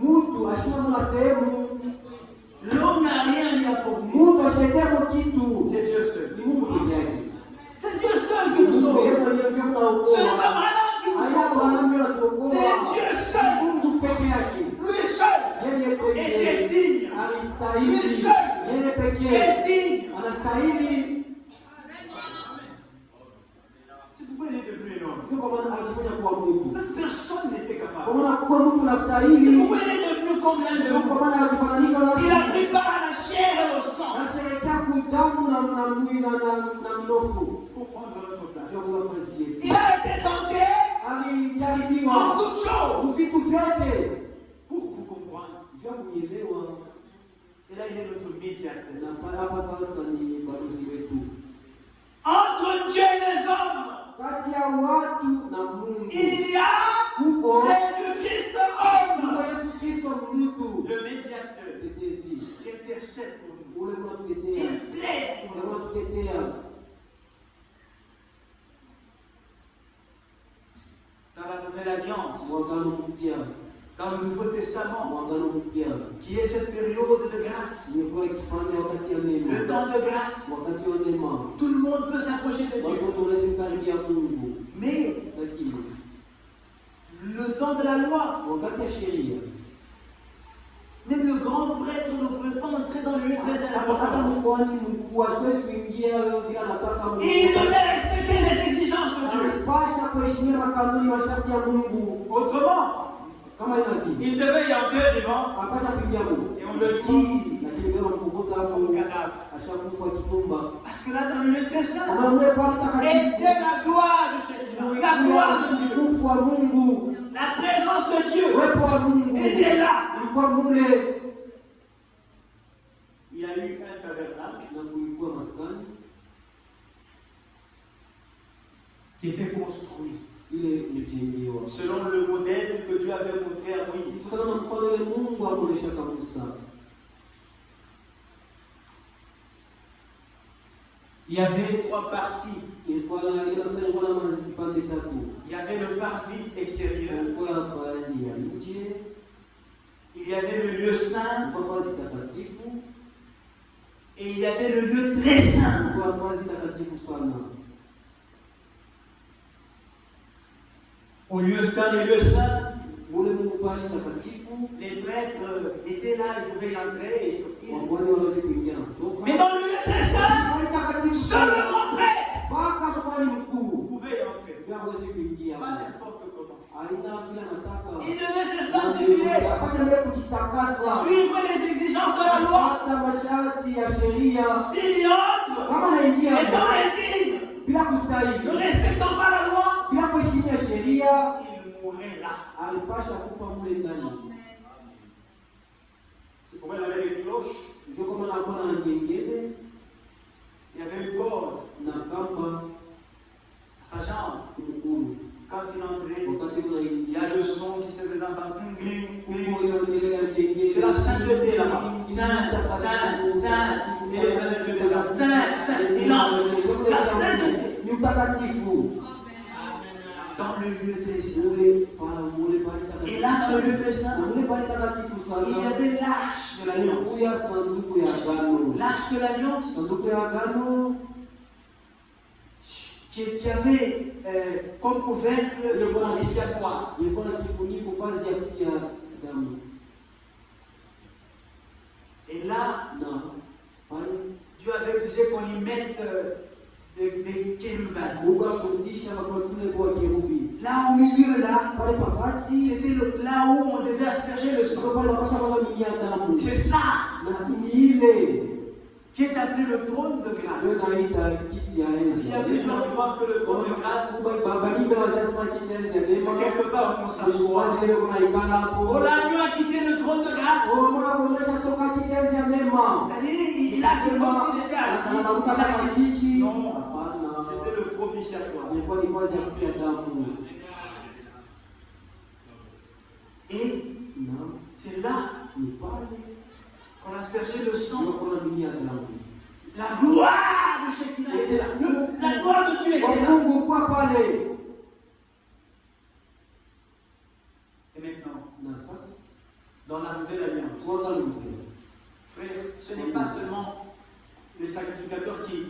L'homme n'a rien lui apporté. C'est Dieu seul. C'est Dieu seul qui nous sauve. Ce n'est pas malade qui nous sauve. C'est Dieu seul. Lui seul était digne. Lui seul est digne. C'est pourquoi il est devenu énorme. Parce que personne n'était capable. unaona kuwa mtu C'est unastahili. pourquoi il est devenu comme l'un de Ndio nous. kwa maana anajifananishwa na Il a sisi. pris part à la chair et au sang Anasherehekea kudamu na minofu. pour prendre notre place. Ndio kwa kazi yetu. Il a été tenté Alijaribiwa en toutes choses vitu vyote. pour vous comprendre. Ndio kuelewa. Et là, il est notre médiateur. Na hapa sasa ni balozi wetu. Entre Dieu et les hommes, Kati ya watu na Mungu. il y a Kuko Jésus-Christ homme, Yesu Kristo mtu. le médiateur Tetezi. qui intercède pour nous. Ule unatutetea. Il plaide pour nous. Unatutetea. Dans la Nouvelle Alliance, Mwagano mpya. dans le Nouveau Testament, Mwagano mpya. qui est cette période de grâce, Imekuwa ikipanda wakati ya neema. le temps de grâce, Wakati wa neema. tout le monde peut s'approcher de Dieu. Watu wanaweza kukaribia Mungu. Mais Lakini le temps de la loi, wakati ya sheria, même le grand prêtre ne pouvait pas entrer dans le lieu très hata important. mkoani mkuu hasiwezi kuingia vile anataka Mungu. Il devait respecter les exigences de Dieu. Anapasha kuheshimia makanuni masharti ya Mungu. Autrement, Kama inavyo. il devait y entrer vivant Anapasha kuingia Mungu. et on le dit Lakini leo mkukuta hapo comme cadavre. ashakufa kitumba. Parce que là, dans le lieu très saint, Anamle pale takatifu. était la gloire du Seigneur, la gloire de Dieu, Utukufu wa Mungu. la présence de Dieu Uwepo wa Mungu. était là. Ulikuwa mule. Il y a eu un tabernacle Na kulikuwa maskani qui était construit ile imejengewa. selon le modèle que Dieu avait montré à Moïse. Kutokana na mfano ule Mungu ameonyesha kwa Musa. Il y avait trois parties. Ilikuwa na ile sasa ilikuwa na vipande tatu. Il y avait le parvis extérieur, Ilikuwa bali ya nje, il y avait le lieu saint ilikuwa vazi takatifu, et il y avait le lieu très saint. ilikuwa vazi takatifu sana. Au lieu saint, le lieu saint, Ule Mungu bali takatifu, les prêtres étaient là, ils pouvaient y entrer et sortir. wangwani wanaweza kuingia na kutoka. Mais dans le lieu très saint, Bali takatifu seul le grand prêtre mpaka safari mkuu. pouvait y entrer. Ndio hawezi kuingia. Pas n'importe comment. Aina vile anataka. Il devait se sanctifier, Apasha mbele kujitakasa. suivre les exigences de la loi. Hata masharti ya sheria. S'il y entre, Kama naingia étant indigne, bila kustahili, ne respectant pas la loi, bila kuheshimia sheria, il mourrait là. alipasha kufa mule ndani. C'est pourquoi il avait les cloches, Ndio kama nakuwa na ngengele il y avait une corde na kamba à sa jambe. mkuu. Quand il entrait, Wakati il y unaingia a le son qui se faisait entendre. Gling, gling, huko gling. ile ngengele ya ngengele. C'est la sainteté là-bas. Saint, saint, saint. Et l'Éternel Dieu des armées. Saint, saint. Il entre. La sainteté. Ni utakatifu. Dans le lieu très saint. Ule pala mule pale takatifu. Et là, dans le lieu très Na saint, mule pale takatifu il y sana. avait l'arche de l'alliance. Kuya sanduku ya agano. L'arche de l'alliance Sanduku ya agano qui avait comme couvercle le propitiatoire. ilikuwa na kifuniko vazi ya kutia damu. Et là, Na pale Dieu avait exigé qu'on y mette des chérubins. Mungu afundisha wafalme kwa kerubi. Là, au milieu, là, Pale pakati c'était là où on devait asperger le sio sang. pale wakasha kwanza minya damu. C'est ça Na ni ile qui est appelé le trône de ndio grâce. naita kiti ya enzi. S'il y a des gens qui pensent que le trône de grâce, Babaki wanasema kiti ya enzi ya c'est neema. quelque part où on s'assoit. Wazi leo kuna ibada hapo. Oh, l'agneau a quitté le trône de grâce. Mbona kuonyesha toka kiti ya enzi ya neema? C'est-à-dire, il a fait comme s'il était assis. Anaamka Il a kama quitté. kiti. Non, Hapana. c'était le propitiatoire. Ilikuwa ni vazi ya kutia damu. Et Na c'est là ni pale qu'on aspergeait le sang. ndio kuna minya damu. La gloire du Shekinah était là. La gloire de Dieu Kwa était là. Mungu kwa pale. Et maintenant, Na sasa dans la nouvelle alliance, mwaka mpya. frère, ce n'est pas seulement le sacrificateur qui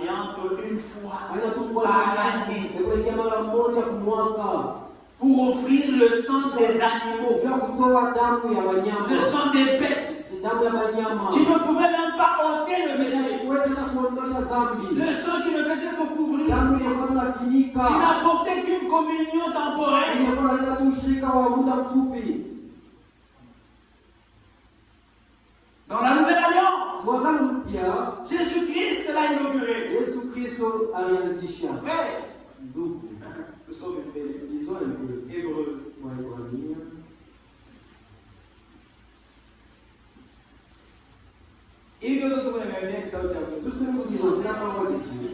entre une fois Haina tu kwa par année kuingia mara moja kwa mwaka. pour offrir le sang des animaux, Sio kutoa damu ya wanyama. le sang des bêtes, qui ne pouvait même pas ôter le péché. Le sang qui ne faisait que couvrir, qui n'apportait qu'une communion temporaire. Dans la nouvelle alliance, Jésus-Christ l'a inauguré. Frère, nous sommes hébreux. Et que nous bien ça, tout ce que nous disons, c'est la parole de Dieu.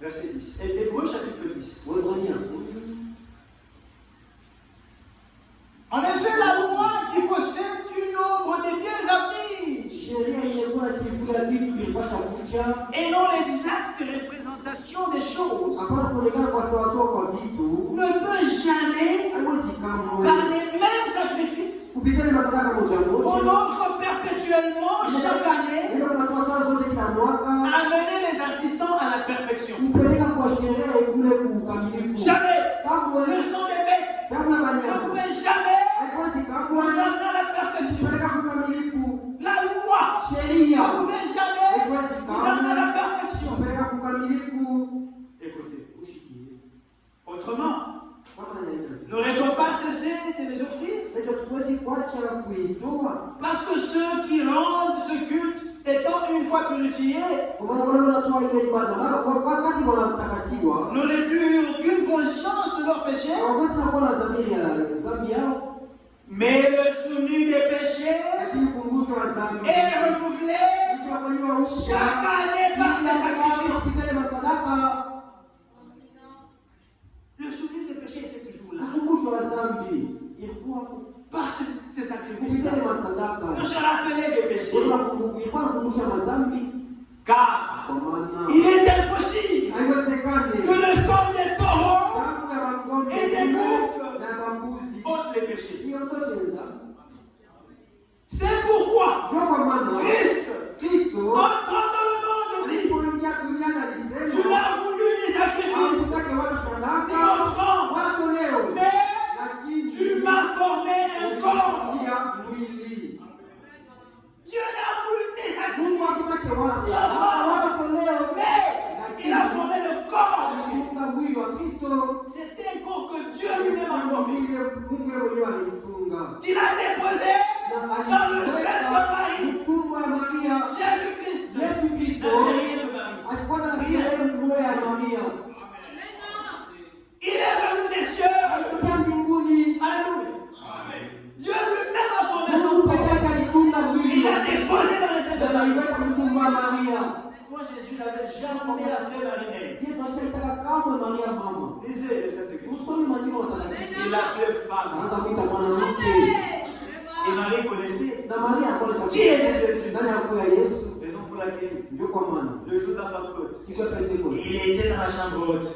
Verset 10. Hébreux chapitre 10. En effet, la loi qui possède une ombre des biens à venir et non l'exacte représentation des choses ne peut jamais, par les mêmes sacrifices qu'on offre perpétuellement chaque année, amener les assistants à la perfection. Jamais le sang des bêtes ne pouvait jamais nous amener à la perfection. La loi ne pouvait jamais nous amener à la perfection. Écoutez, autrement, n'aurait-on pas cessé de les offrir? Parce que ceux qui rendent ce culte étant une fois purifiés n'auraient plus aucune conscience de leur péché. Mais le souvenir des péchés est renouvelé chaque année par ses sacrifices. Le souvenir des péchés était toujours là. Par ces sacrifices, on se rappelait des péchés. Car il est impossible que le sang des taureaux et des boucs ôte les péchés. C'est pourquoi Christ, entrant dans le monde, dit: tu n'as voulu ni sacrifice, ni offrande, mais tu m'as formé un corps. Dieu n'a voulu ni sacrifice, mais il a formé le corps de Christ. C'est un corps que Dieu lui-même a formé, qu'il a déposé dans le sein de Marie. Jésus-Christ n'avait rien de Marie. Il est venu des cieux. Alléluia. Dieu lui-même a formé son corps. Il a déposé dans le sein de Marie. Moi, Jésus n'avait jamais appelé Marie-Mère. Lisez les Saintes Écritures. Il l'appelait femme. Et Marie connaissait. Qui était Jésus? Raison pour laquelle, le jour de la Pentecôte, il était dans la chambre haute.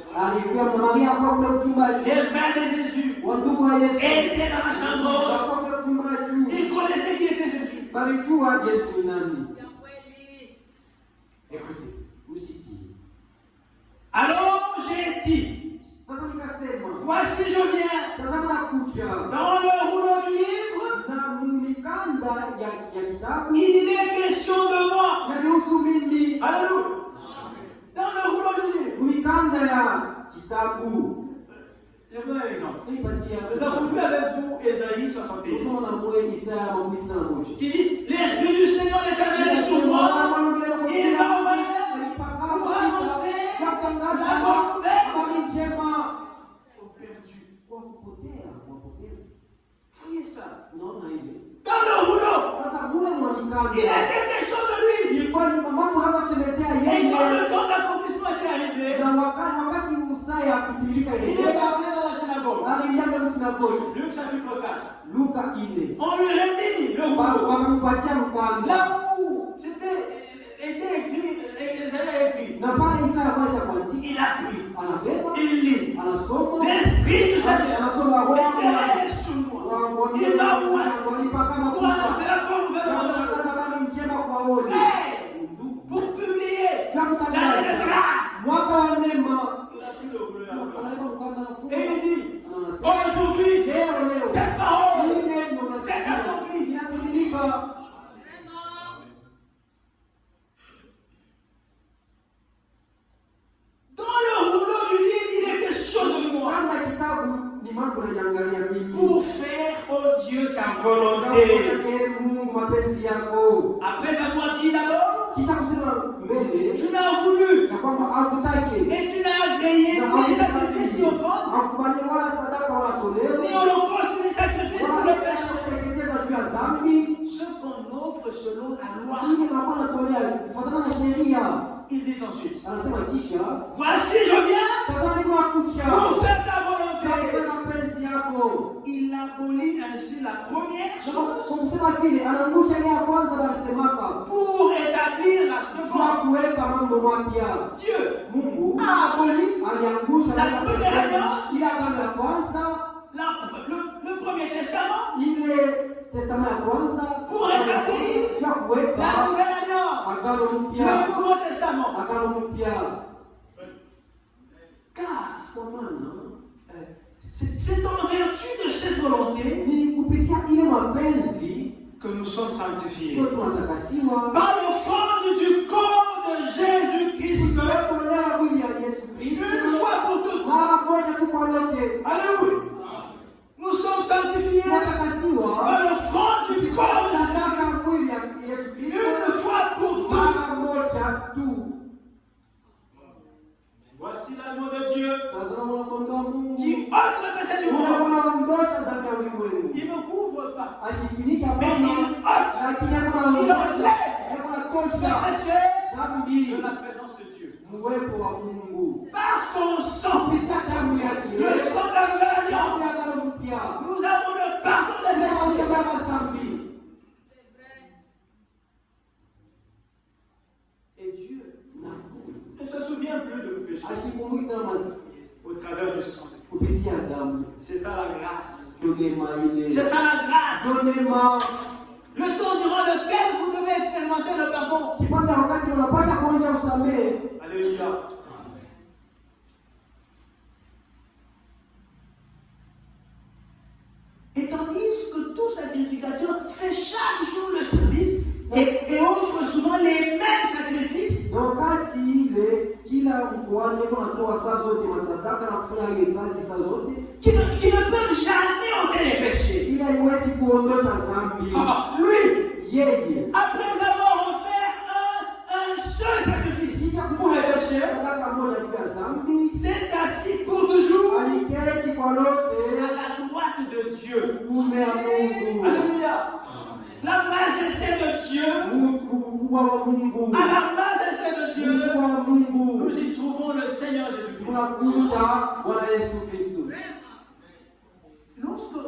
Les frères de Jésus étaient dans la chambre haute. Ils connaissaient qui était Jésus. Écoutez. Alors j'ai dit: voici je viens. Dans le rouleau du livre, il est question de moi. Alléluia. Dans le rouleau du livre. Je vous donne un exemple. Nous avons lu avec vous Ésaïe 61 qui dit: l'Esprit du Seigneur l'Éternel est sur moi. Il m'a envoyé pour annoncer la bonne nouvelle aux perdus. Fouillez ça. Dans le rouleau, il était question de lui. Et quand le temps d'accomplissement était arrivé, il est entré dans la synagogue. Luc chapitre 4. On lui remet le rouleau. Là où c'était écrit, Esaïe a écrit. Il a pris. Il lit. L'Esprit du Seigneur est sur moi. Il m'a envoyé pour annoncer la bonne nouvelle. Pour publier l'année de grâce. Il a pris le rouleau. Et il dit: aujourd'hui, unajiangalia mimi. pour faire, oh Dieu, ta volonté. Mungu mapenzi yako. Après avoir dit d'abord, Kisha kusema mbele tu n'as voulu na kwamba hakutaki et tu n'as agréé ni sacrifice ni offrande, hakubali wala sadaka wala toleo ni holocauste ni sacrifice pour le péché. kuteketeza juu ya dhambi. Ce qu'on offre selon la loi. Ili nakuwa natolea kufuatana na sheria. Il dit ensuite, Anasema kisha, voici je viens tazama niko nakuja pour faire ta volonté. kufanya mapenzi yako. Il abolit ainsi la première chose Kumsema vile anaangusha ile ya kwanza na anasemaka pour établir la kwa seconde. kuweka mambo mapya. Dieu Mungu a aboli aliangusha La première alliance. ile agano ya kwanza, le premier testament ile testament ya kwanza pour établir kwa kuweka la nouvelle alliance, agano mpya, le nouveau testament. agano mpya. Car Kwa maana c'est en vertu de cette volonté ni kupitia ile mapenzi que nous sommes sanctifiés. ndio tunatakasiwa Par l'offrande du corps de Jésus-Christ, kutolea mwili ya Yesu Kristo une fois pour toutes. mara moja tu kwa lote. Alléluia. Nous sommes sanctifiés Tunatakasiwa par l'offrande du corps de sadaka Jésus-Christ, ya mwili ya Yesu Kristo une fois pour toutes. mara moja tu. Voici l'agneau de Dieu Tazama mwana-kondoo wa Mungu qui ôte le péché du monde. unaondosha dhambi ya ulimwengu. Il ne couvre pas, Ashifunika mais Bwana, il ôte lakini Il anaondosha le anatosha péché dhambi de la présence de Dieu. uwepo wa Mungu Par son sang, kupitia damu yake, le sang de la nouvelle damu alliance, ya agano mpya, nous avons le pardon des péchés. tunaondolea dhambi. Et Dieu Na ne se souvient plus de nos péchés ashikumbuki tena au travers du sang. kupitia damu. C'est ça la grâce. Neema ile, C'est ça la grâce. neema Le temps durant lequel vous devez expérimenter le pardon. kipanda wakati unapasha kuonja usamehe. Alléluia. Et tandis que tout sacrificateur fait chaque jour le service et offre souvent les mêmes sacrifices, Na wakati ile kila mkoani yuko anatoa saa zote masadaka na kufanya ile kazi saa zote, qui ne peuvent jamais ôter les péchés. ila haiwezi kuondosha dhambi. Lui, Yeye après avoir offert un seul sacrifice kisha pour les péchés, sadaka moja juu ya dhambi, s'est assis pour toujours aliketi kwa à lote la droite de Dieu. kuume ya Mungu, Alléluia. La majesté de Dieu, ukubwa wa Mungu, à la majesté de Dieu, ukubwa wa Mungu nous y trouvons le Seigneur Jésus-Christ. tunakuta Bwana Yesu Kristo. Lorsque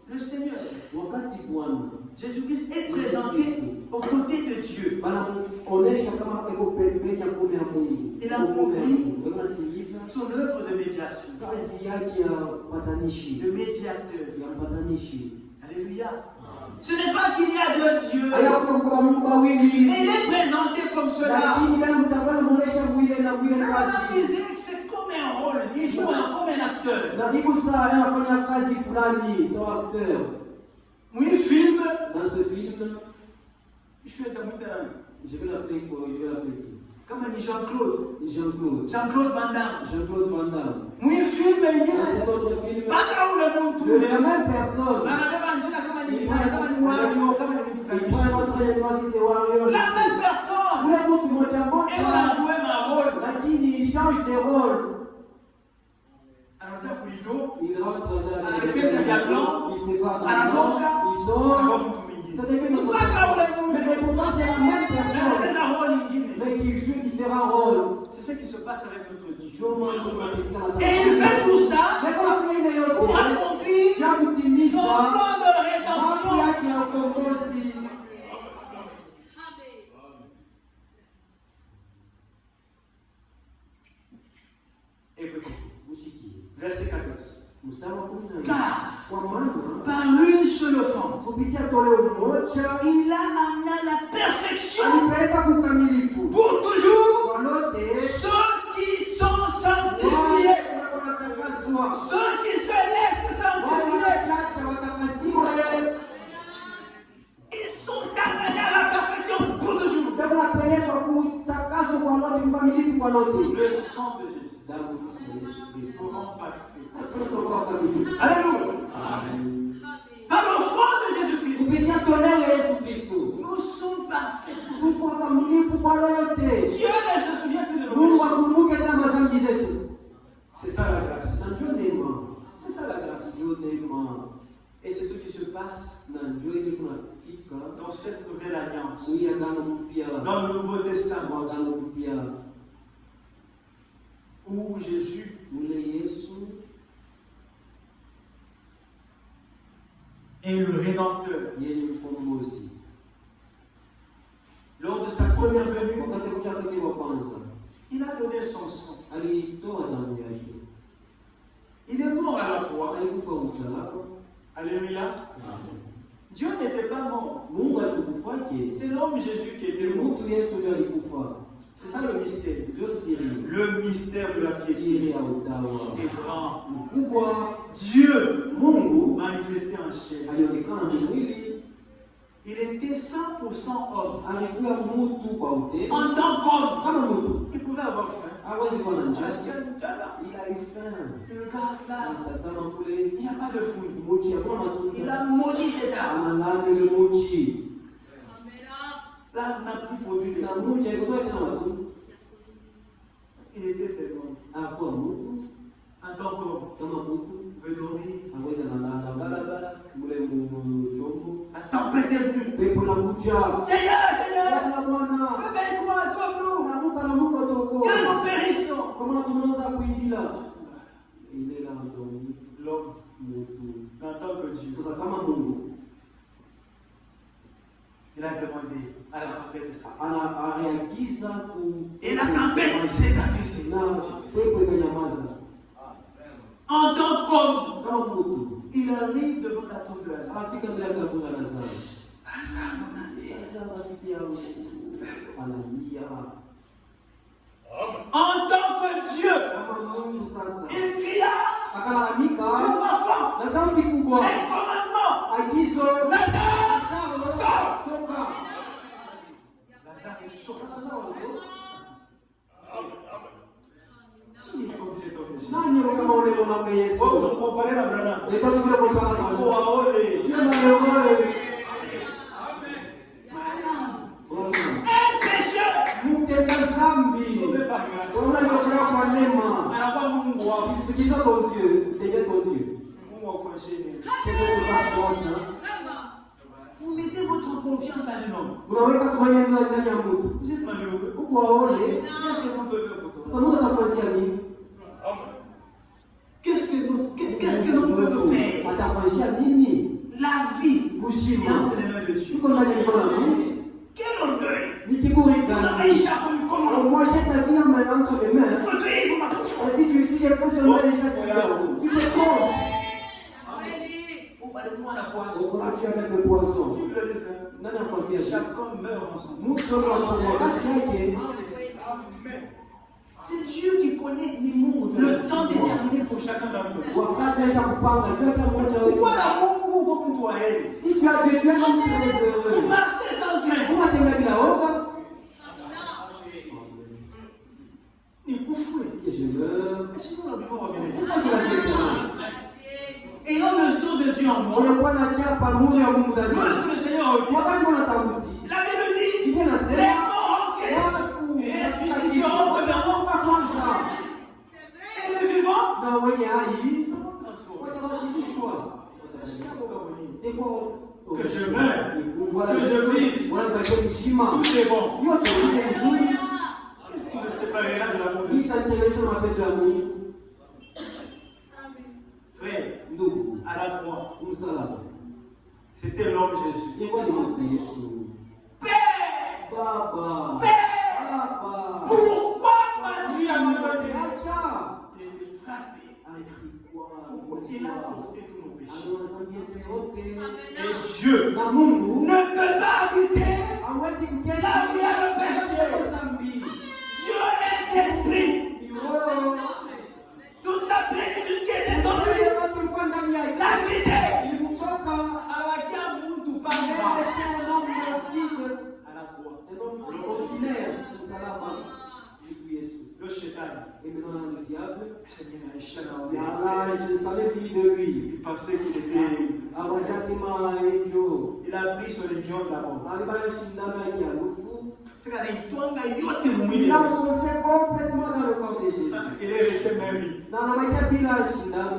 le Seigneur Wakati Bwana Jésus-Christ est présenté aux côtés de Dieu, anaonyesha kama iko pembeni ya kuume ya Mungu, Ila kuume ya Mungu. Mungu anatimiza son œuvre de médiation, kazi yake ya mpatanishi, de médiateur. ya mpatanishi. Alléluia. Ce n'est pas qu'il y a deux dieux, Alafu kwa Mungu mais wawili, il est présenté comme cela. lakini bali mtakalo muonesha mwile na mwile La kazi. musique, c'est comme un rôle, il joue comme un acteur. Na Bible saa anafanya kazi fulani sawa acteur. Oui, film, Dans ce film, je suis un acteur. je vais l'appeler Comme Jean-Claude. Jean-Claude. Jean-Claude Van Damme. Jean-Claude Van Damme. Oui, film, Dans cet autre film, pas où le monde tourne. la même personne. La même personne. Et on a joué ma rôle. Lakini il change de rôle. Alors, Guido, Il rentre dans il se va dans à la boca, il sort. Ça devient notre personne. Mais pourtant c'est la même personne. Mais qui joue différents rôles. c'est ce qui se passe avec notre Dieu. Et Et il fait tout ça mais quand il pour accomplir son plan de rédemption. Écoutez, verset 14. Car par une seule offrande, il a amené à la perfection pour toujours ceux qui sont sanctifiés, ceux qui se laissent sanctifier. Ils sont amenés à la perfection pour toujours. Le sang de Jésus. damu ya Yesu Kristo. Comment parfait. Tunakuwa kamili. Alléluia. Amen. Par le sang de Jésus-Christ, Kupitia toleo la Yesu Kristo. nous sommes parfaits. Tuko wakamilifu kwa yote. Dieu ne se souvient plus de nos Mungu péchés. akumbuke tena dhambi zetu. C'est ça la grâce. Na ndio neema. C'est ça la grâce. Ndio neema. Et c'est ce qui se passe Na ndio ile kunafika dans cette nouvelle alliance, mwi agano mpya. dans le Nouveau Testament, Mwa agano mpya. où Jésus Ule Yesu est le Rédempteur. yeye ni mkombozi. Lors de sa première venue, Wakati kuja kwake wa kwanza il a donné son sang. alitoa damu yake. Il est mort à la croix. Alikufa msalaba. Alléluia. Dieu n'était pas mort. Mungu alikufa. C'est l'homme Jésus qui était mort. Mtu Yesu ndiye alikufa. C'est ça le mystère. Ndio siri. Le mystère de la piété Siri ya utawa. est grand. Mkubwa. Dieu, Mungu manifesté en chair. alionekana mwili. Il était 100% homme. Alikuwa mtu kwa ute. En tant qu'homme, Kama mtu il pouvait avoir faim. hawezi kuwa na Parce njaa. qu'il y a là. Il a eu faim. Il regarde là. Anatazama kule. Il n'y a pas de fruits. Mochi hakuna Il matunda. a maudit cet arbre. Analani ile mochi. L'arbre n'a plus produit de Na fruits. mochi haikutoa tena matunda. Il était tellement. Hakuwa mtu En tant qu'homme, kama mtu il veut dormir. hawezi analala Dans la barque. mule mchombo. La tempête est venue. Pepo la kuja. Seigneur, Seigneur, Bwana Bwana. réveille-toi, sauve-nous. Namuka na Mungu atoko. Car nous périssons. Kama tunaanza kuindila. Ile la ndoni L'homme, mtu. en tant que Dieu, Sasa kama Mungu il a demandé à la tempête de ça. anareagiza ku Et la tempête s'est apaisée. na pepo ikanyamaza. En tant qu'homme, Kama mtu il arrive devant la tombe de Lazare. anafika mbele ya kaburi la Lazaro. Lazare, mon ami. Lazaro pia analia. En tant que Dieu, Kama Mungu sasa il cria akalalamika d'une voix forte. na sauti kubwa, Un commandement. agizo Lazare, Lazaro, sors. toka. Lazare sort. Lazaro, Qui est comme cet homme de Jésus? nani ni kama ule mwanamke Yesu? Oh, comparé la Brana. Ndio vile kompara na Oh, aole. Dieu m'a levé. Un pécheur Mtenda dhambi. sauvé par grâce. Unaliokolewa kwa neema. Anakuwa Mungu wako. Sikiza ton Dieu, Seigneur ton Dieu. Mungu wako msheni. Vous mettez votre confiance en un homme. Unaweka tumaini ndani ya mtu. Vous êtes malheureux. Huko waone, Qu'est-ce que vous pouvez faire pour toi? sasa Mungu atafanyia nini? Qu'est-ce que nous pouvons faire? Atafanyia nini? La vie est Kushima. entre les mains de Dieu. Tuko ndani ya mikono ya Mungu. Quel orgueil! Ni kiburi Vous gani? avez échappé comment? Moi j'ai ta vie entre mes mains. Fauteuil, vous m'accrochez. Si j'ai fait seulement déjà tu me trompes. Vous allez voir la poisson. On a tué avec le poisson. Qui vous a dit ça? Nani akwambia? Chaque homme meurt en son Mungu ndio wakati yake. C'est Dieu qui connaît Ni Mungu le temps déterminé pour chacun d'entre nous. wakati acha kupanga jua kila mmoja wetu. Voilà Mungu kwa mtu wa heri. Si tu as Dieu, tu es non Vous heureux. marchez sans crainte. Kama tembea bila woga, Ni kufue. et je veux. Est-ce que nous devons revenir? C'est ça qui va dire maintenant. Ayant le sang de Dieu en moi, Unakuwa na chapa nuru ya Mungu ndani. lorsque le Seigneur revient, Wakati unatafuti, la Bible dit, Biblia les inasema morts en Christ wafu ressusciteront premièrement, watakufa kwanza et les vivants na wenye hai seront transformés. watabadilishwa. Que je meure, que je vive, wanatakiwa heshima. tout est bon. Yote ni vizuri. Qu'est-ce qui me séparera de l'amour de Dieu? Itatenganisha na mapendo ya Mungu. Frère, Ndugu, à la croix, msalaba. c'était l'homme Jésus. Ilikuwa ni mtu Yesu. Père, Baba. Père, Baba. pourquoi m'as-tu abandonné? Acha. Il était frappé avec Alikuwa il a porté tous nos péchés. anawasamehe yote. Et Dieu Na Mungu ne peut pas habiter. hawezi kuketi Là où il y a le péché. dhambi. Dieu est esprit. Ni roho. Toute la plénitude qui était en lui Yote ilikuwa ndani yake. l'a quitté. Ilimtoka. Avec un bout de Il pain. est resté un homme rapide. À la croix. Un homme ordinaire. Msalaba. Jibu Yesu. Le chétan, Et maintenant le diable. je savais fini de lui. Il pensait qu'il était. Il Il a pris sur les millions de la mort. Il a enfoncé complètement dans le corps de Jésus. Il est resté même vite.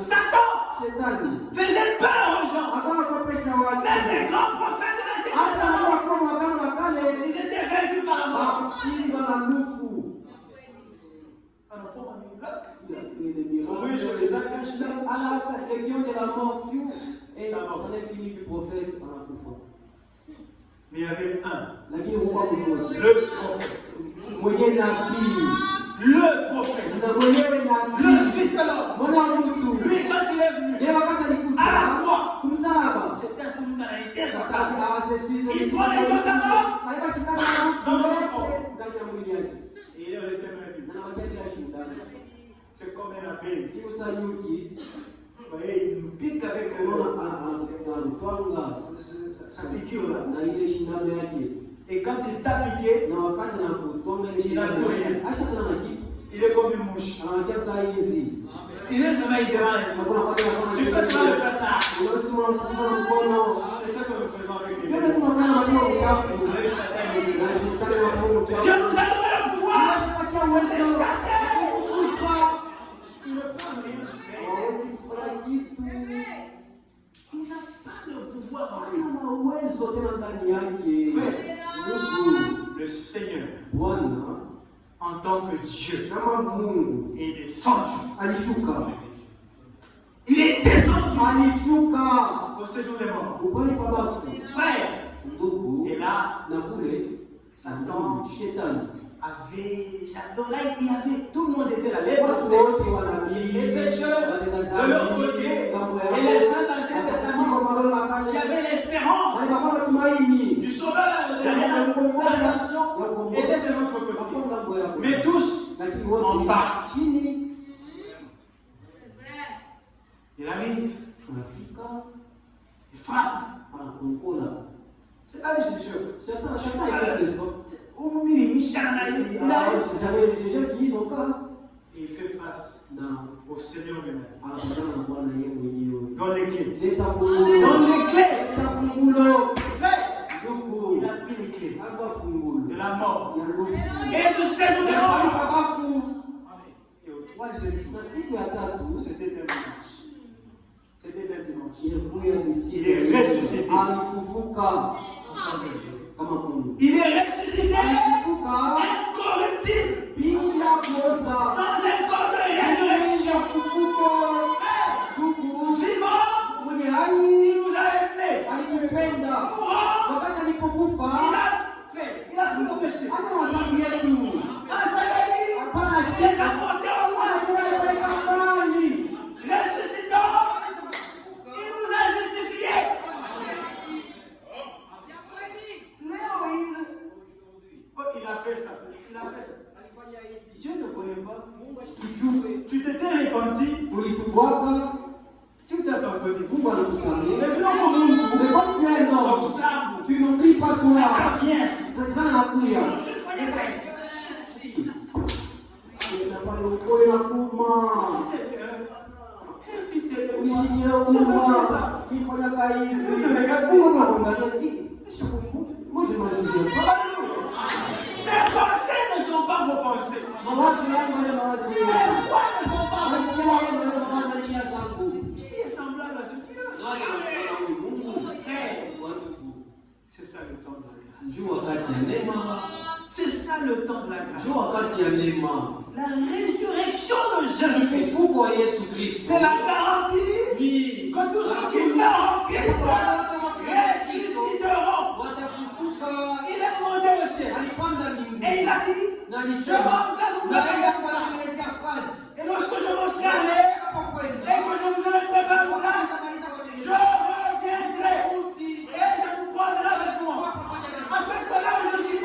Satan Satan faisait peur aux gens. Même les grands prophètes de l'Ancien Testament, ils étaient vaincus par la mort. Oui, je suis d'accord. À la fin, les lions de la mort furent et c'en est fini du prophète en la plus fois. Mais il y avait un. Le prophète. Le prophète. Le fils de l'homme. Lui, quand il est venu à la croix, c'était son nom dans la tête. Il prend les gens d'abord dans son corps. Et il est resté même vite. C'est comme un appel. Vous voyez, il nous pique avec ça pique là. Et quand il t'a piqué, il n'a plus rien. Il est comme une mouche. Il est seulement il dérange. Tu peux seulement le faire ça. C'est ça que nous faisons avec les gens. Avec Satan. Que nous avons le pouvoir de chasser. Il ne peut rien faire. Il n'a pas de pouvoir en lui. Le Seigneur, en tant que Dieu, est descendu. Il est descendu au séjour des morts. Frère, et là, Satan avait déjà. Donc là, il y avait tout le monde était là. Les pécheurs de leur côté et les saints dans l'Ancien Testament qui avaient l'espérance du Sauveur de la rédemption étaient de notre côté. Mais tous en bas. Il arrive. Il frappe. C'est pas les chercheurs. C'est pas il fait face au Seigneur lui-même. Donne les clés. Donne les clés. Il a pris les clés de la mort et de séjour des morts. Et au troisième jour, c'était un dimanche. Il est ressuscité. Il est ressuscité incorruptible dans un corps de résurrection. Vivant, il nous a aimés. Mourant, il a pris nos péchés. Enseveli, il les a portés au loin. Ressuscitant, il nous a justifiés. Il a fait ça. Dieu ne connaît pas. Tu t'étais repenti. Tu t'es pardonné. Mais finalement, tu n'oublies pas toi. Ça vient. Moi je me souviens pas. Mes pensées ne sont pas vos pensées. Mes voix ne sont pas vos voix. Qui est semblable à ce Dieu? C'est ça le temps de la grâce. C'est ça le temps de la grâce. La résurrection de Jésus-Christ. C'est la garantie que tous ceux qui meurent en Christ ressusciteront. Il est monté au ciel. Et il a dit, je m'en vais vous préparer. Et lorsque je m'en serai allé, et que je vous aurai préparé une place, je reviendrai. Et je vous prendrai avec moi. Après que là où je suis,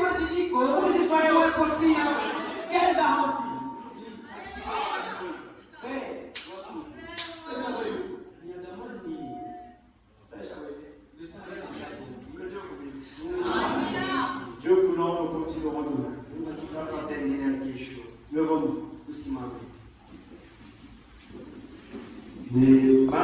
vous y soyez aussi. Quelle garantie? C'est merveilleux. Que Dieu vous bénisse. Dieu voulant, nous continuerons demain. Levons-nous. Ni